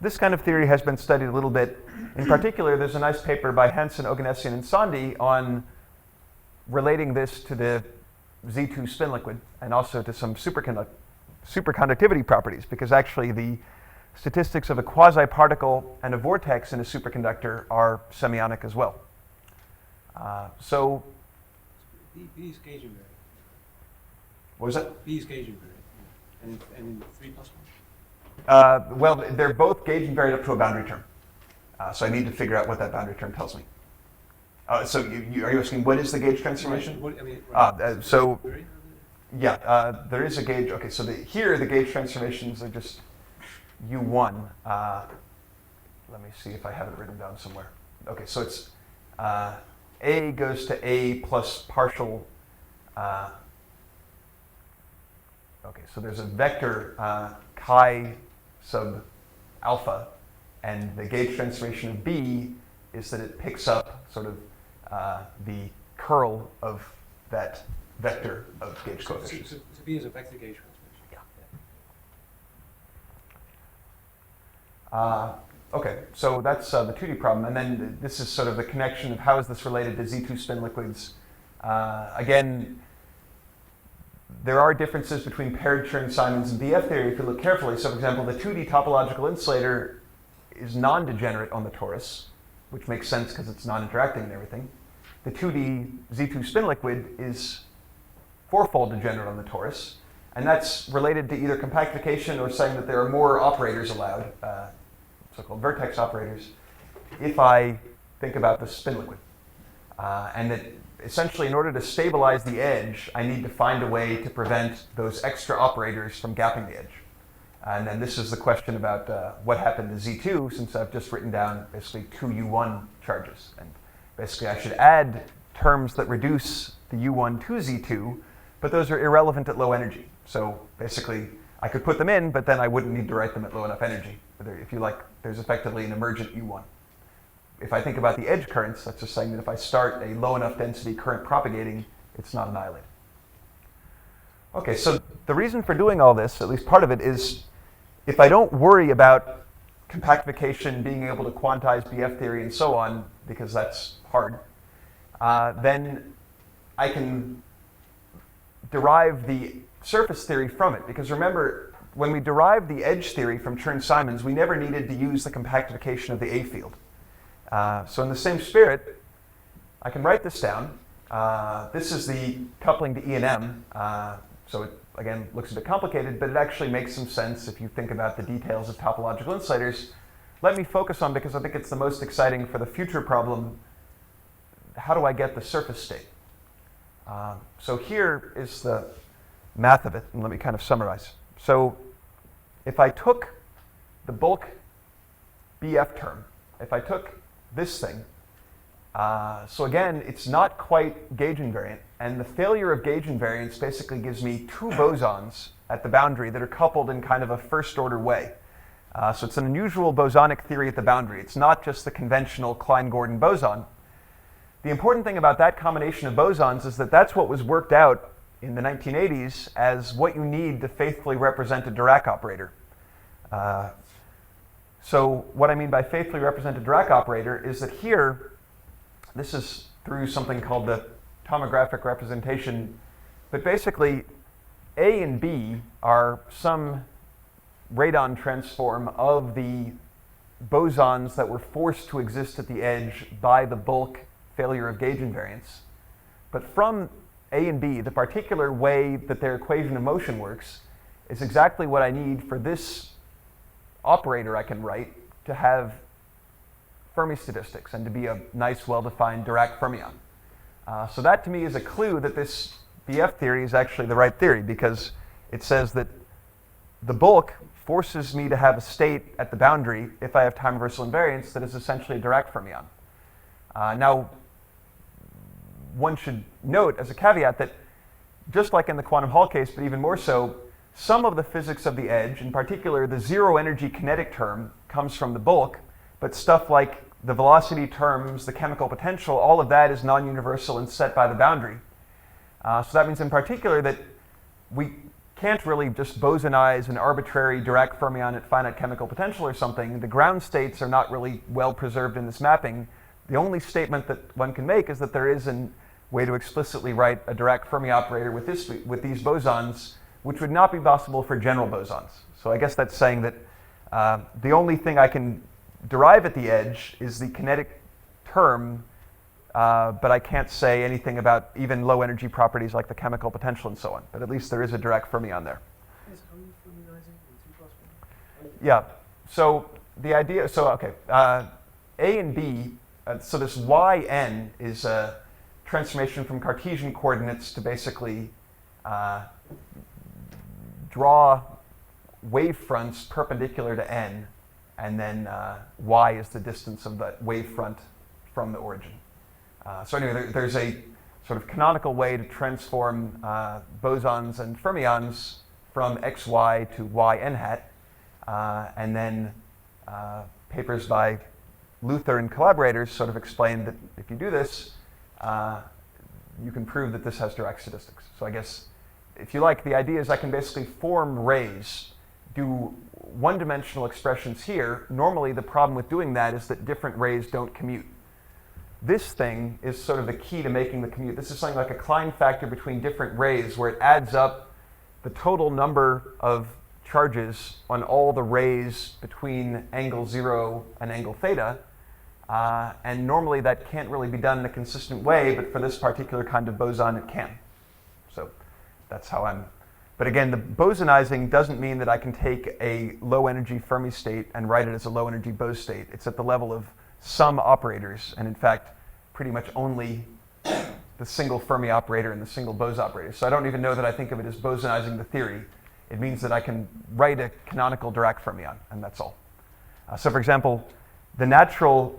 this kind of theory has been studied a little bit. In particular, there's a nice paper by Hansen, Oganessian, and Sandi on relating this to the Z2 spin liquid and also to some superconductivity properties, because actually the statistics of a quasi-particle and a vortex in a superconductor are semionic as well. So, B is gauge invariant. what was that? B is gauge invariant. And 3 plus 1? Well, they're both gauge invariant up to a boundary term. So I need to figure out what that boundary term tells me. So are you asking what is the gauge transformation? What, I mean, So yeah, there is a gauge. Okay, so here the gauge transformations are just U1. Let me see if I have it written down somewhere. Okay, so it's A goes to A plus partial. Okay, so there's a vector chi sub alpha, and the gauge transformation of B is that it picks up sort of the curl of that vector of gauge coefficients. So B is a vector gauge transformation. Okay, so that's the 2D problem, and then this is sort of the connection of how is this related to Z2 spin liquids. Again, there are differences between paired Chern-Simons and BF theory if you look carefully. So for example, the 2D topological insulator is non-degenerate on the torus, which makes sense because it's non-interacting and everything. The 2D Z2 spin liquid is fourfold degenerate on the torus, and that's related to either compactification or saying that there are more operators allowed, so-called vertex operators, if I think about the spin liquid. And that essentially in order to stabilize the edge, I need to find a way to prevent those extra operators from gapping the edge. And then this is the question about what happened to Z2, since I've just written down basically 2 U1 charges. And basically I should add terms that reduce the U1 to Z2, but those are irrelevant at low energy. So basically I could put them in, but then I wouldn't need to write them at low enough energy. If you like, there's effectively an emergent U1. If I think about the edge currents, that's just saying that if I start a low enough density current propagating, it's not annihilated. Okay, so the reason for doing all this, at least part of it, is if I don't worry about compactification, being able to quantize BF theory and so on, because that's hard, then I can derive the surface theory from it. Because remember, when we derived the edge theory from Chern-Simons, we never needed to use the compactification of the A field. So in the same spirit, I can write this down. This is the coupling to E and M. So it, again, looks a bit complicated, but it actually makes some sense if you think about the details of topological insulators. Let me focus on, because I think it's the most exciting for the future problem, how do I get the surface state? So here is the math of it, and let me kind of summarize. So if I took the bulk BF term, if I took this thing, so again, it's not quite gauge invariant, and the failure of gauge invariance basically gives me 2 bosons at the boundary that are coupled in kind of a first order way. So it's an unusual bosonic theory at the boundary. It's not just the conventional Klein-Gordon boson. The important thing about that combination of bosons is that that's what was worked out in the 1980s as what you need to faithfully represent a Dirac operator. So what I mean by faithfully represent a Dirac operator is that here, this is through something called the tomographic representation, but basically A and B are some radon transform of the bosons that were forced to exist at the edge by the bulk failure of gauge invariance. But from A and B, the particular way that their equation of motion works is exactly what I need for this operator I can write to have Fermi statistics and to be a nice, well-defined Dirac fermion. So that to me is a clue that this BF theory is actually the right theory, because it says that the bulk forces me to have a state at the boundary if I have time reversal invariance that is essentially a Dirac fermion. Now, one should note as a caveat that just like in the quantum Hall case, but even more so, some of the physics of the edge, in particular the zero energy kinetic term, comes from the bulk, but stuff like the velocity terms, the chemical potential, all of that is non-universal and set by the boundary. So that means in particular that can't really just bosonize an arbitrary Dirac fermion at finite chemical potential or something. The ground states are not really well preserved in this mapping. The only statement that one can make is that there is a way to explicitly write a Dirac Fermi operator with these bosons, which would not be possible for general bosons. So I guess that's saying that the only thing I can derive at the edge is the kinetic term, but I can't say anything about even low energy properties like the chemical potential and so on. But at least there is a Dirac fermion there. How are you fermionizing in 2+1? Yeah, so the idea, so okay, A and B, so this yn is a transformation from Cartesian coordinates to basically draw wave fronts perpendicular to n, and then y is the distance of that wave front from the origin. So anyway, there's a sort of canonical way to transform bosons and fermions from xy to yn hat, and then papers by Luther and collaborators sort of explain that if you do this, you can prove that this has Dirac statistics. So I guess, if you like, the idea is I can basically form rays, do one-dimensional expressions here. Normally, the problem with doing that is that different rays don't commute. This thing is sort of the key to making the commute. This is something like a Klein factor between different rays, where it adds up the total number of charges on all the rays between angle 0 and angle theta. And normally that can't really be done in a consistent way, but for this particular kind of boson, it can. So that's how I'm. But again, the bosonizing doesn't mean that I can take a low energy Fermi state and write it as a low energy Bose state. It's at the level of some operators, and in fact, pretty much only the single Fermi operator and the single Bose operator. So I don't even know that I think of it as bosonizing the theory. It means that I can write a canonical Dirac fermion, and that's all. So for example, the natural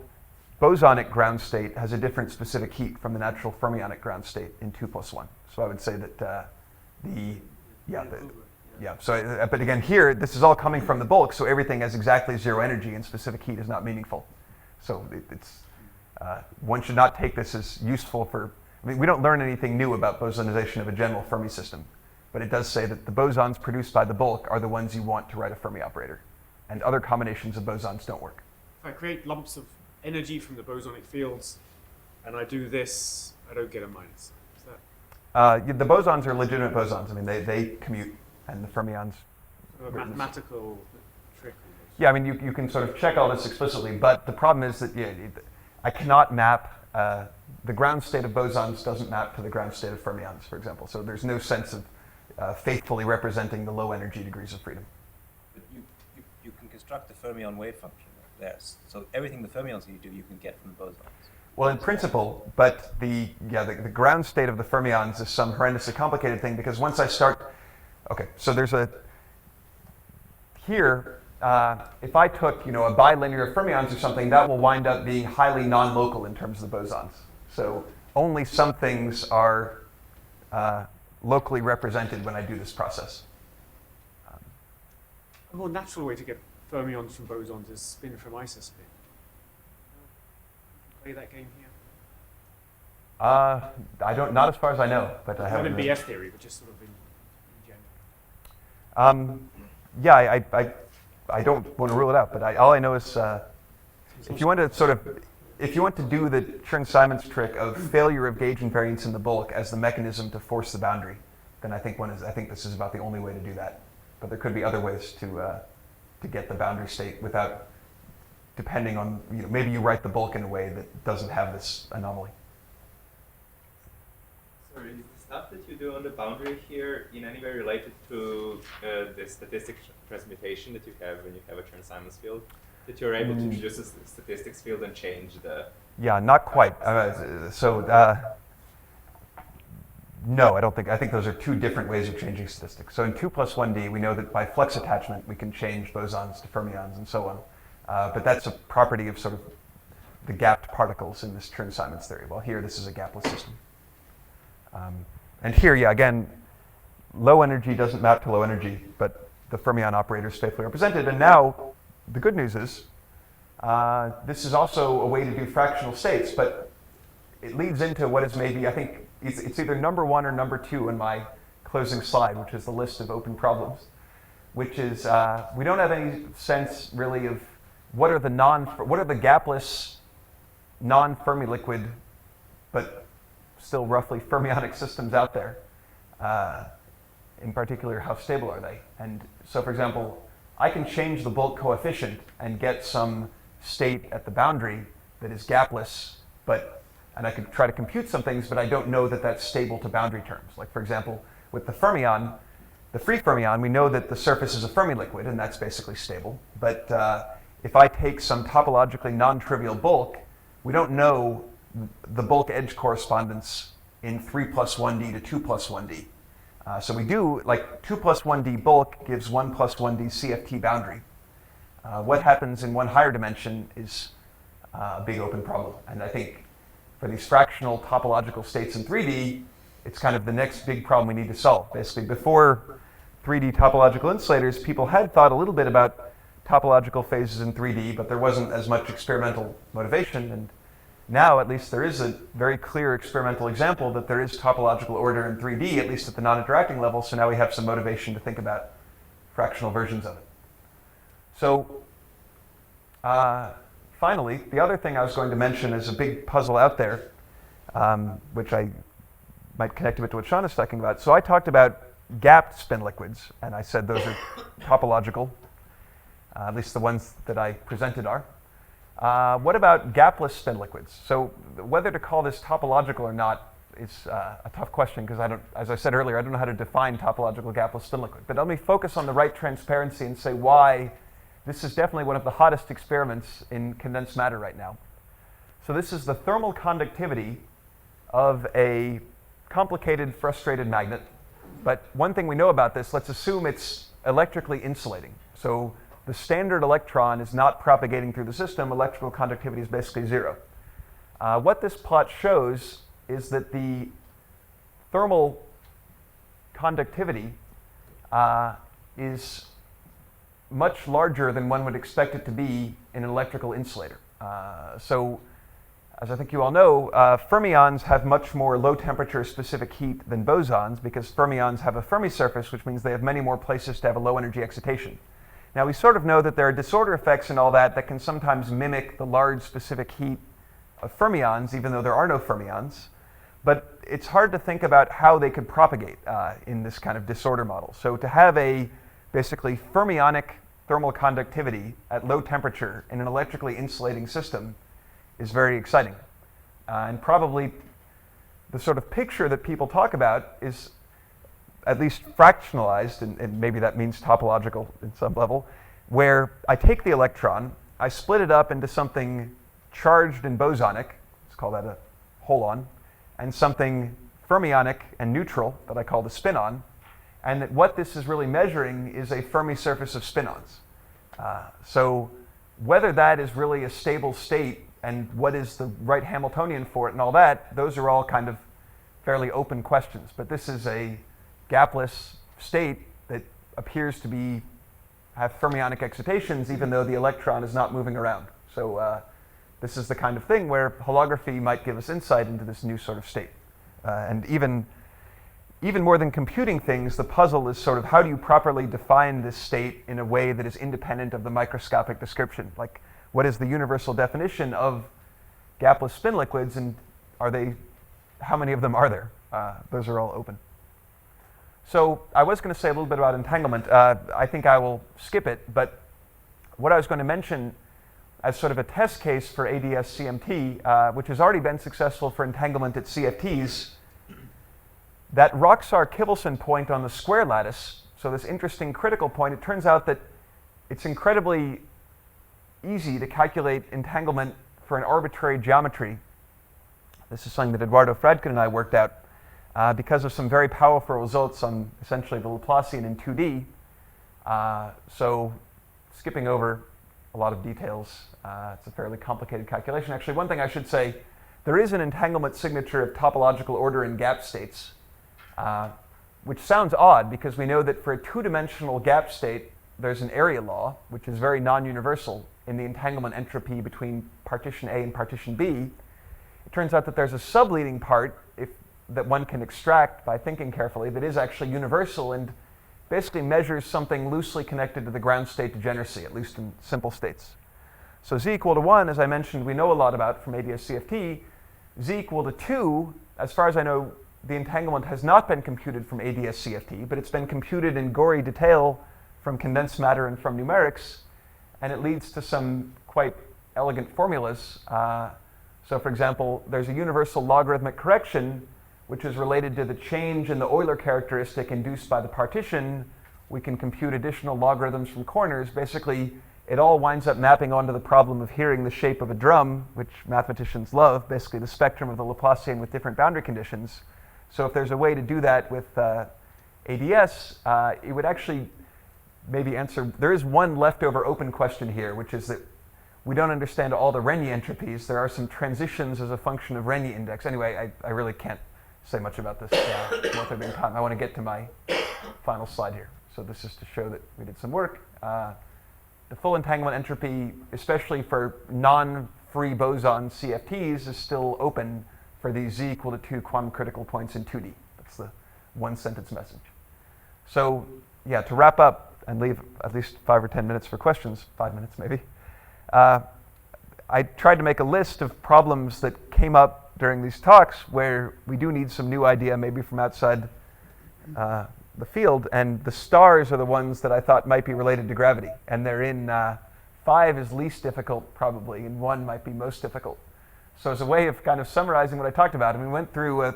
bosonic ground state has a different specific heat from the natural fermionic ground state in 2+1. So I would say that but again, here, this is all coming from the bulk, so everything has exactly 0 energy, and specific heat is not meaningful. So one should not take this as useful for, I mean, we don't learn anything new about bosonization of a general Fermi system, but it does say that the bosons produced by the bulk are the ones you want to write a Fermi operator, and other combinations of bosons don't work. If I create lumps of energy from the bosonic fields, and I do this, I don't get a minus. Is that The bosons are legitimate bosons. I mean, they commute, and the fermions. a mathematical trick? Yeah, I mean, you can sort of check all this explicitly, but the problem is that I cannot map, the ground state of bosons doesn't map to the ground state of fermions, for example. So there's no sense of faithfully representing the low energy degrees of freedom. But you can construct the fermion wave function there. So everything the fermions you do, you can get from the bosons. Well, in principle, but the ground state of the fermions is some horrendously complicated thing, because once I start, okay, so there's here, if I took, a bilinear of fermions or something, that will wind up being highly non-local in terms of the bosons. So only some things are locally represented when I do this process. A more natural way to get fermions from bosons is spin from isospin. Play that game here? I don't, not as far as I know, but I Not haven't. in really- BF theory, but just sort of in general. Yeah, I don't want to rule it out, but all I know is if you want to do the Chern-Simons trick of failure of gauge invariance in the bulk as the mechanism to force the boundary, then I think this is about the only way to do that. But there could be other ways to get the boundary state without depending on, maybe you write the bulk in a way that doesn't have this anomaly. Sorry, is the stuff that you do on the boundary here in any way related to the statistic transmutation that you have when you have a Chern-Simons field? That you're able to introduce a statistics field and change the... Yeah, not quite. No, I don't think. I think those are two different ways of changing statistics. So in 2+1D, we know that by flux attachment, we can change bosons to fermions and so on. But that's a property of sort of the gapped particles in this Chern-Simons theory. Well, here, this is a gapless system. And here, again, low energy doesn't map to low energy, but the fermion operator is faithfully represented. And now, the good news is, this is also a way to do fractional states, but it leads into what is maybe, I think, it's either number 1 or number 2 in my closing slide, which is the list of open problems, which is we don't have any sense really of what are the gapless, non-Fermi liquid, but still roughly fermionic systems out there. In particular, how stable are they? And so, for example, I can change the bulk coefficient and get some state at the boundary that is gapless, and I could try to compute some things, but I don't know that that's stable to boundary terms. Like, for example, with the fermion, the free fermion, we know that the surface is a Fermi liquid, and that's basically stable. But if I take some topologically non-trivial bulk, we don't know the bulk edge correspondence in 3 plus 1D to 2 plus 1D. So we do, like 2 plus 1D bulk gives 1 plus 1D CFT boundary. What happens in one higher dimension is a big open problem. And I think for these fractional topological states in 3D, it's kind of the next big problem we need to solve. Basically, before 3D topological insulators, people had thought a little bit about topological phases in 3D, but there wasn't as much experimental motivation. And now, at least, there is a very clear experimental example that there is topological order in 3D, at least at the non-interacting level, so now we have some motivation to think about fractional versions of it. So, finally, the other thing I was going to mention is a big puzzle out there, which I might connect a bit to what Sean is talking about. So I talked about gapped spin liquids, and I said those are topological, at least the ones that I presented are. What about gapless spin liquids? So whether to call this topological or not is a tough question because as I said earlier, I don't know how to define topological gapless spin liquid. But let me focus on the right transparency and say why this is definitely one of the hottest experiments in condensed matter right now. So this is the thermal conductivity of a complicated frustrated magnet. But one thing we know about this, let's assume it's electrically insulating. So the standard electron is not propagating through the system. Electrical conductivity is basically 0. What this plot shows is that the thermal conductivity is much larger than one would expect it to be in an electrical insulator. So, as I think you all know, fermions have much more low temperature specific heat than bosons because fermions have a Fermi surface, which means they have many more places to have a low energy excitation. Now, we sort of know that there are disorder effects and all that can sometimes mimic the large specific heat of fermions, even though there are no fermions. But it's hard to think about how they could propagate in this kind of disorder model. So to have a basically fermionic thermal conductivity at low temperature in an electrically insulating system is very exciting. And probably the sort of picture that people talk about is at least fractionalized, and maybe that means topological in some level, where I take the electron, I split it up into something charged and bosonic, let's call that a holon, and something fermionic and neutral that I call the spinon, and that what this is really measuring is a Fermi surface of spinons. So whether that is really a stable state and what is the right Hamiltonian for it and all that, those are all kind of fairly open questions. But this is a gapless state that appears to have fermionic excitations even though the electron is not moving around. So this is the kind of thing where holography might give us insight into this new sort of state. And even more than computing things, the puzzle is sort of how do you properly define this state in a way that is independent of the microscopic description? Like, what is the universal definition of gapless spin liquids, and how many of them are there? Those are all open. So I was going to say a little bit about entanglement. I think I will skip it, but what I was going to mention as sort of a test case for ADS-CMT, which has already been successful for entanglement at CFTs, that Roxar-Kivelson point on the square lattice, so this interesting critical point, it turns out that it's incredibly easy to calculate entanglement for an arbitrary geometry. This is something that Eduardo Fradkin and I worked out because of some very powerful results on essentially the Laplacian in 2D. So skipping over a lot of details, it's a fairly complicated calculation. Actually, one thing I should say, there is an entanglement signature of topological order in gap states, which sounds odd because we know that for a two-dimensional gap state, there's an area law, which is very non-universal in the entanglement entropy between partition A and partition B. It turns out that there's a subleading part if that one can extract by thinking carefully that is actually universal and basically measures something loosely connected to the ground state degeneracy, at least in simple states. So z equal to 1, as I mentioned, we know a lot about from ADS-CFT. Z equal to 2, as far as I know, the entanglement has not been computed from ADS-CFT, but it's been computed in gory detail from condensed matter and from numerics, and it leads to some quite elegant formulas. So for example, there's a universal logarithmic correction which is related to the change in the Euler characteristic induced by the partition. We can compute additional logarithms from corners. Basically, it all winds up mapping onto the problem of hearing the shape of a drum, which mathematicians love, basically the spectrum of the Laplacian with different boundary conditions. So if there's a way to do that with ADS, it would actually maybe answer, there is one leftover open question here, which is that we don't understand all the Renyi entropies. There are some transitions as a function of Renyi index. Anyway, I really can't say much about this more for being time. I want to get to my final slide here. So this is to show that we did some work. The full entanglement entropy, especially for non-free boson CFTs, is still open for these z equal to 2 quantum critical points in 2D. That's the one sentence message. So yeah, to wrap up and leave at least 5 or 10 minutes for questions, 5 minutes maybe, I tried to make a list of problems that came up during these talks where we do need some new idea, maybe from outside the field, and the stars are the ones that I thought might be related to gravity. And they're in 5 is least difficult probably, and 1 might be most difficult. So as a way of kind of summarizing what I talked about, and we went through a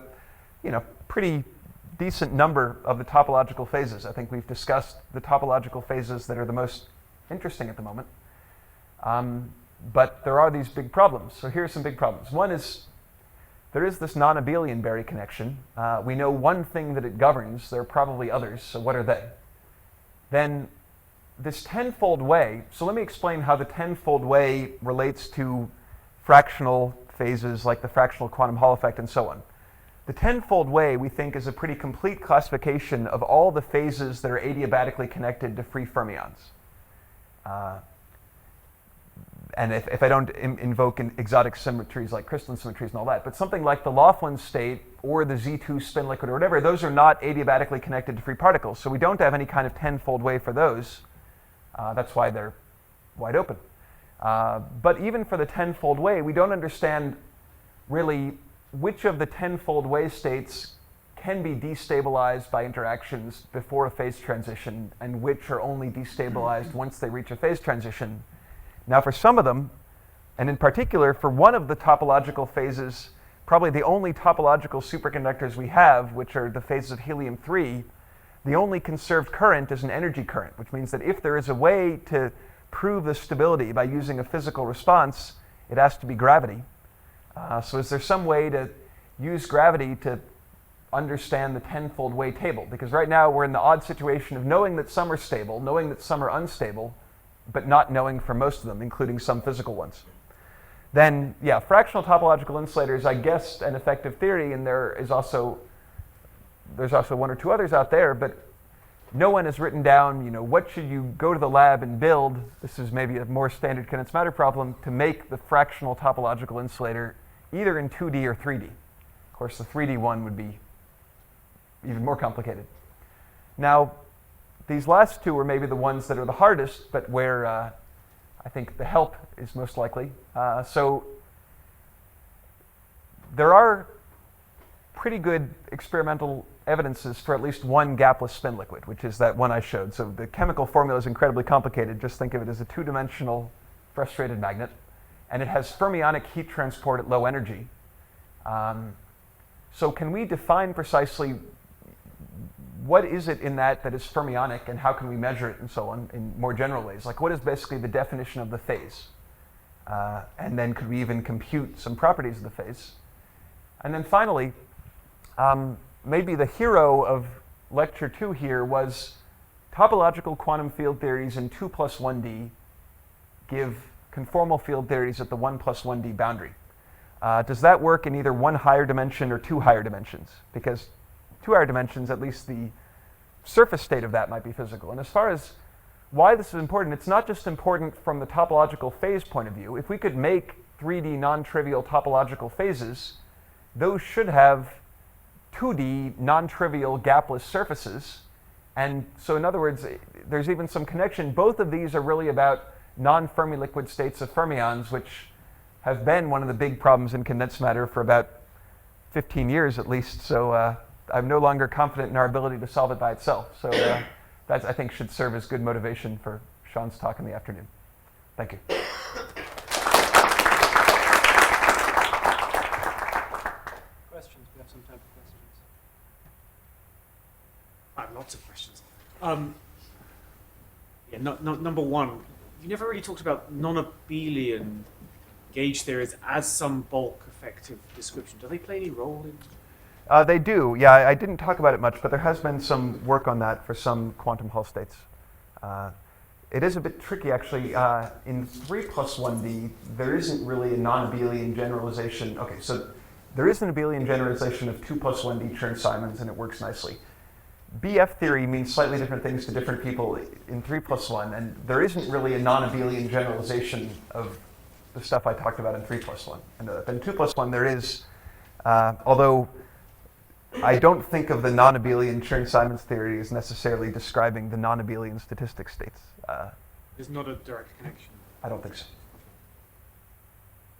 pretty decent number of the topological phases. I think we've discussed the topological phases that are the most interesting at the moment. But there are these big problems. So here are some big problems. One is there is this non-abelian Berry connection. We know one thing that it governs. There are probably others. So what are they? Then this tenfold way. So let me explain how the tenfold way relates to fractional phases like the fractional quantum Hall effect and so on. The tenfold way, we think, is a pretty complete classification of all the phases that are adiabatically connected to free fermions. And if I don't invoke exotic symmetries like crystalline symmetries and all that, but something like the Laughlin state or the Z2 spin liquid or whatever, those are not adiabatically connected to free particles. So we don't have any kind of tenfold way for those. That's why they're wide open. But even for the tenfold way, we don't understand really which of the tenfold way states can be destabilized by interactions before a phase transition and which are only destabilized once they reach a phase transition. Now for some of them, and in particular for one of the topological phases, probably the only topological superconductors we have, which are the phases of helium-3, the only conserved current is an energy current, which means that if there is a way to prove the stability by using a physical response, it has to be gravity. So is there some way to use gravity to understand the tenfold way table? Because right now we're in the odd situation of knowing that some are stable, knowing that some are unstable, but not knowing for most of them, including some physical ones. Then, yeah, fractional topological insulators, I guess, an effective theory, and there's also one or two others out there, but no one has written down, what should you go to the lab and build? This is maybe a more standard condensed matter problem to make the fractional topological insulator either in 2D or 3D. Of course, the 3D one would be even more complicated. Now, these last two are maybe the ones that are the hardest, but where I think the help is most likely. So there are pretty good experimental evidences for at least one gapless spin liquid, which is that one I showed. So the chemical formula is incredibly complicated. Just think of it as a two-dimensional frustrated magnet. And it has fermionic heat transport at low energy. So can we define precisely what is it in that is fermionic and how can we measure it and so on in more general ways? Like what is basically the definition of the phase? And then could we even compute some properties of the phase? And then finally, maybe the hero of lecture 2 here was topological quantum field theories in 2 plus 1D give conformal field theories at the 1 plus 1D boundary. Does that work in either one higher dimension or 2 higher dimensions? Because 2 higher dimensions, at least the surface state of that might be physical. And as far as why this is important, it's not just important from the topological phase point of view. If we could make 3D non-trivial topological phases, those should have 2D, non-trivial, gapless surfaces. And so in other words, there's even some connection. Both of these are really about non-Fermi liquid states of fermions, which have been one of the big problems in condensed matter for about 15 years at least. So I'm no longer confident in our ability to solve it by itself. So that, I think, should serve as good motivation for Sean's talk in the afternoon. Thank you. Questions? We have some time for questions. I have lots of questions. Number one, you never really talked about non-abelian gauge theories as some bulk effective description. Do they play any role in? They do. Yeah, I didn't talk about it much, but there has been some work on that for some quantum Hall states. It is a bit tricky, actually. In 3+1D, there isn't really a non-abelian generalization. Okay, so there is an abelian generalization of 2+1D Chern-Simons, and it works nicely. BF theory means slightly different things to different people in 3+1, and there isn't really a non-abelian generalization of the stuff I talked about in 3+1. And in 2+1 there is, although I don't think of the non-abelian Chern-Simons theory as necessarily describing the non-abelian statistic states. There's not a direct connection. I don't think so.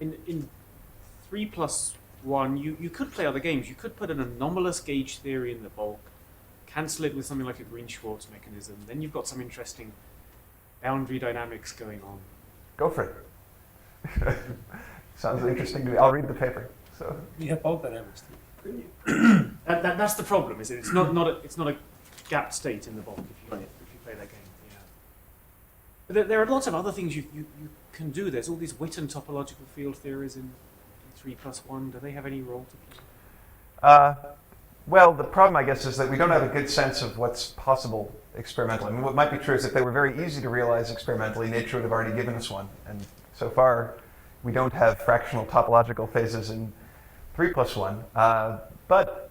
In 3+1, you could play other games. You could put an anomalous gauge theory in the bulk, cancel it with something like a Green-Schwarz mechanism. Then you've got some interesting boundary dynamics going on. Go for it. Sounds interesting to me. I'll read the paper. So You have bulk dynamics too. That's the problem, is it? It's not a gap state in the bulk if you play that game. Yeah. But there are lots of other things you can do. There's all these Witten topological field theories in 3+1. Do they have any role to play? Well, the problem, I guess, is that we don't have a good sense of what's possible experimentally. I mean, what might be true is if they were very easy to realize experimentally, nature would have already given us one. And so far, we don't have fractional topological phases in 3+1. But,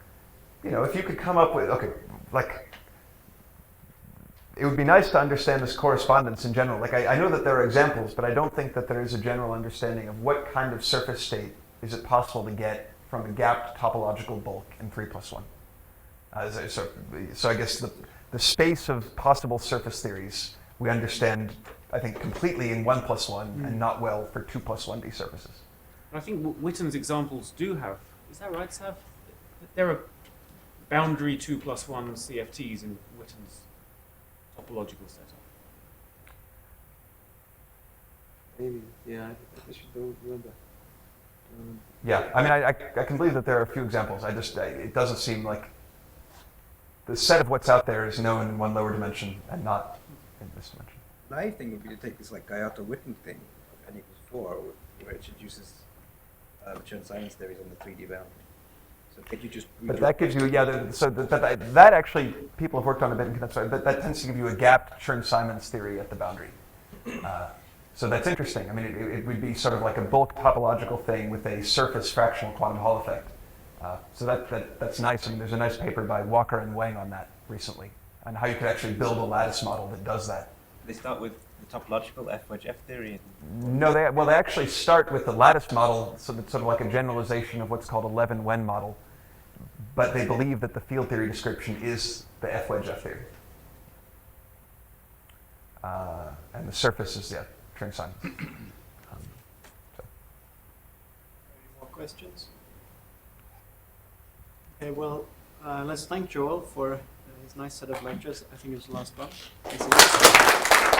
you know, if you could come up with, okay, like, it would be nice to understand this correspondence in general. Like, I know that there are examples, but I don't think that there is a general understanding of what kind of surface state is it possible to get from a gapped topological bulk in 3+1. So I guess the space of possible surface theories we understand, I think, completely in 1+1 and not well for 2+1D surfaces. I think Witten's examples do have, is that right, Sav? There are boundary 2+1 CFTs in Witten's topological setup. Maybe, yeah, I should remember. Yeah, I mean, I can believe that there are a few examples. It doesn't seem like the set of what's out there is known in one lower dimension and not in this dimension. My thing would be to take this like Guyotto-Witten thing of n=4, where it introduces Chern-Simons theories on the 3D boundary. So could you just? But that gives you, yeah. So that actually people have worked on a bit in condensed matter. That tends to give you a gapped Chern-Simons theory at the boundary. So that's interesting. I mean, it would be sort of like a bulk topological thing with a surface fractional quantum Hall effect. So that's nice. I mean, there's a nice paper by Walker and Wang on that recently, on how you could actually build a lattice model that does that. They start with the topological F-wedge F theory. No, they actually start with the lattice model, so that's sort of like a generalization of what's called a Levin-Wen model. But they believe that the field theory description is the F-wedge F theory. And the surface is the Chern-Simons. Any more questions? Okay, well, let's thank Joel for his nice set of lectures. I think it was the last one. Thanks a lot.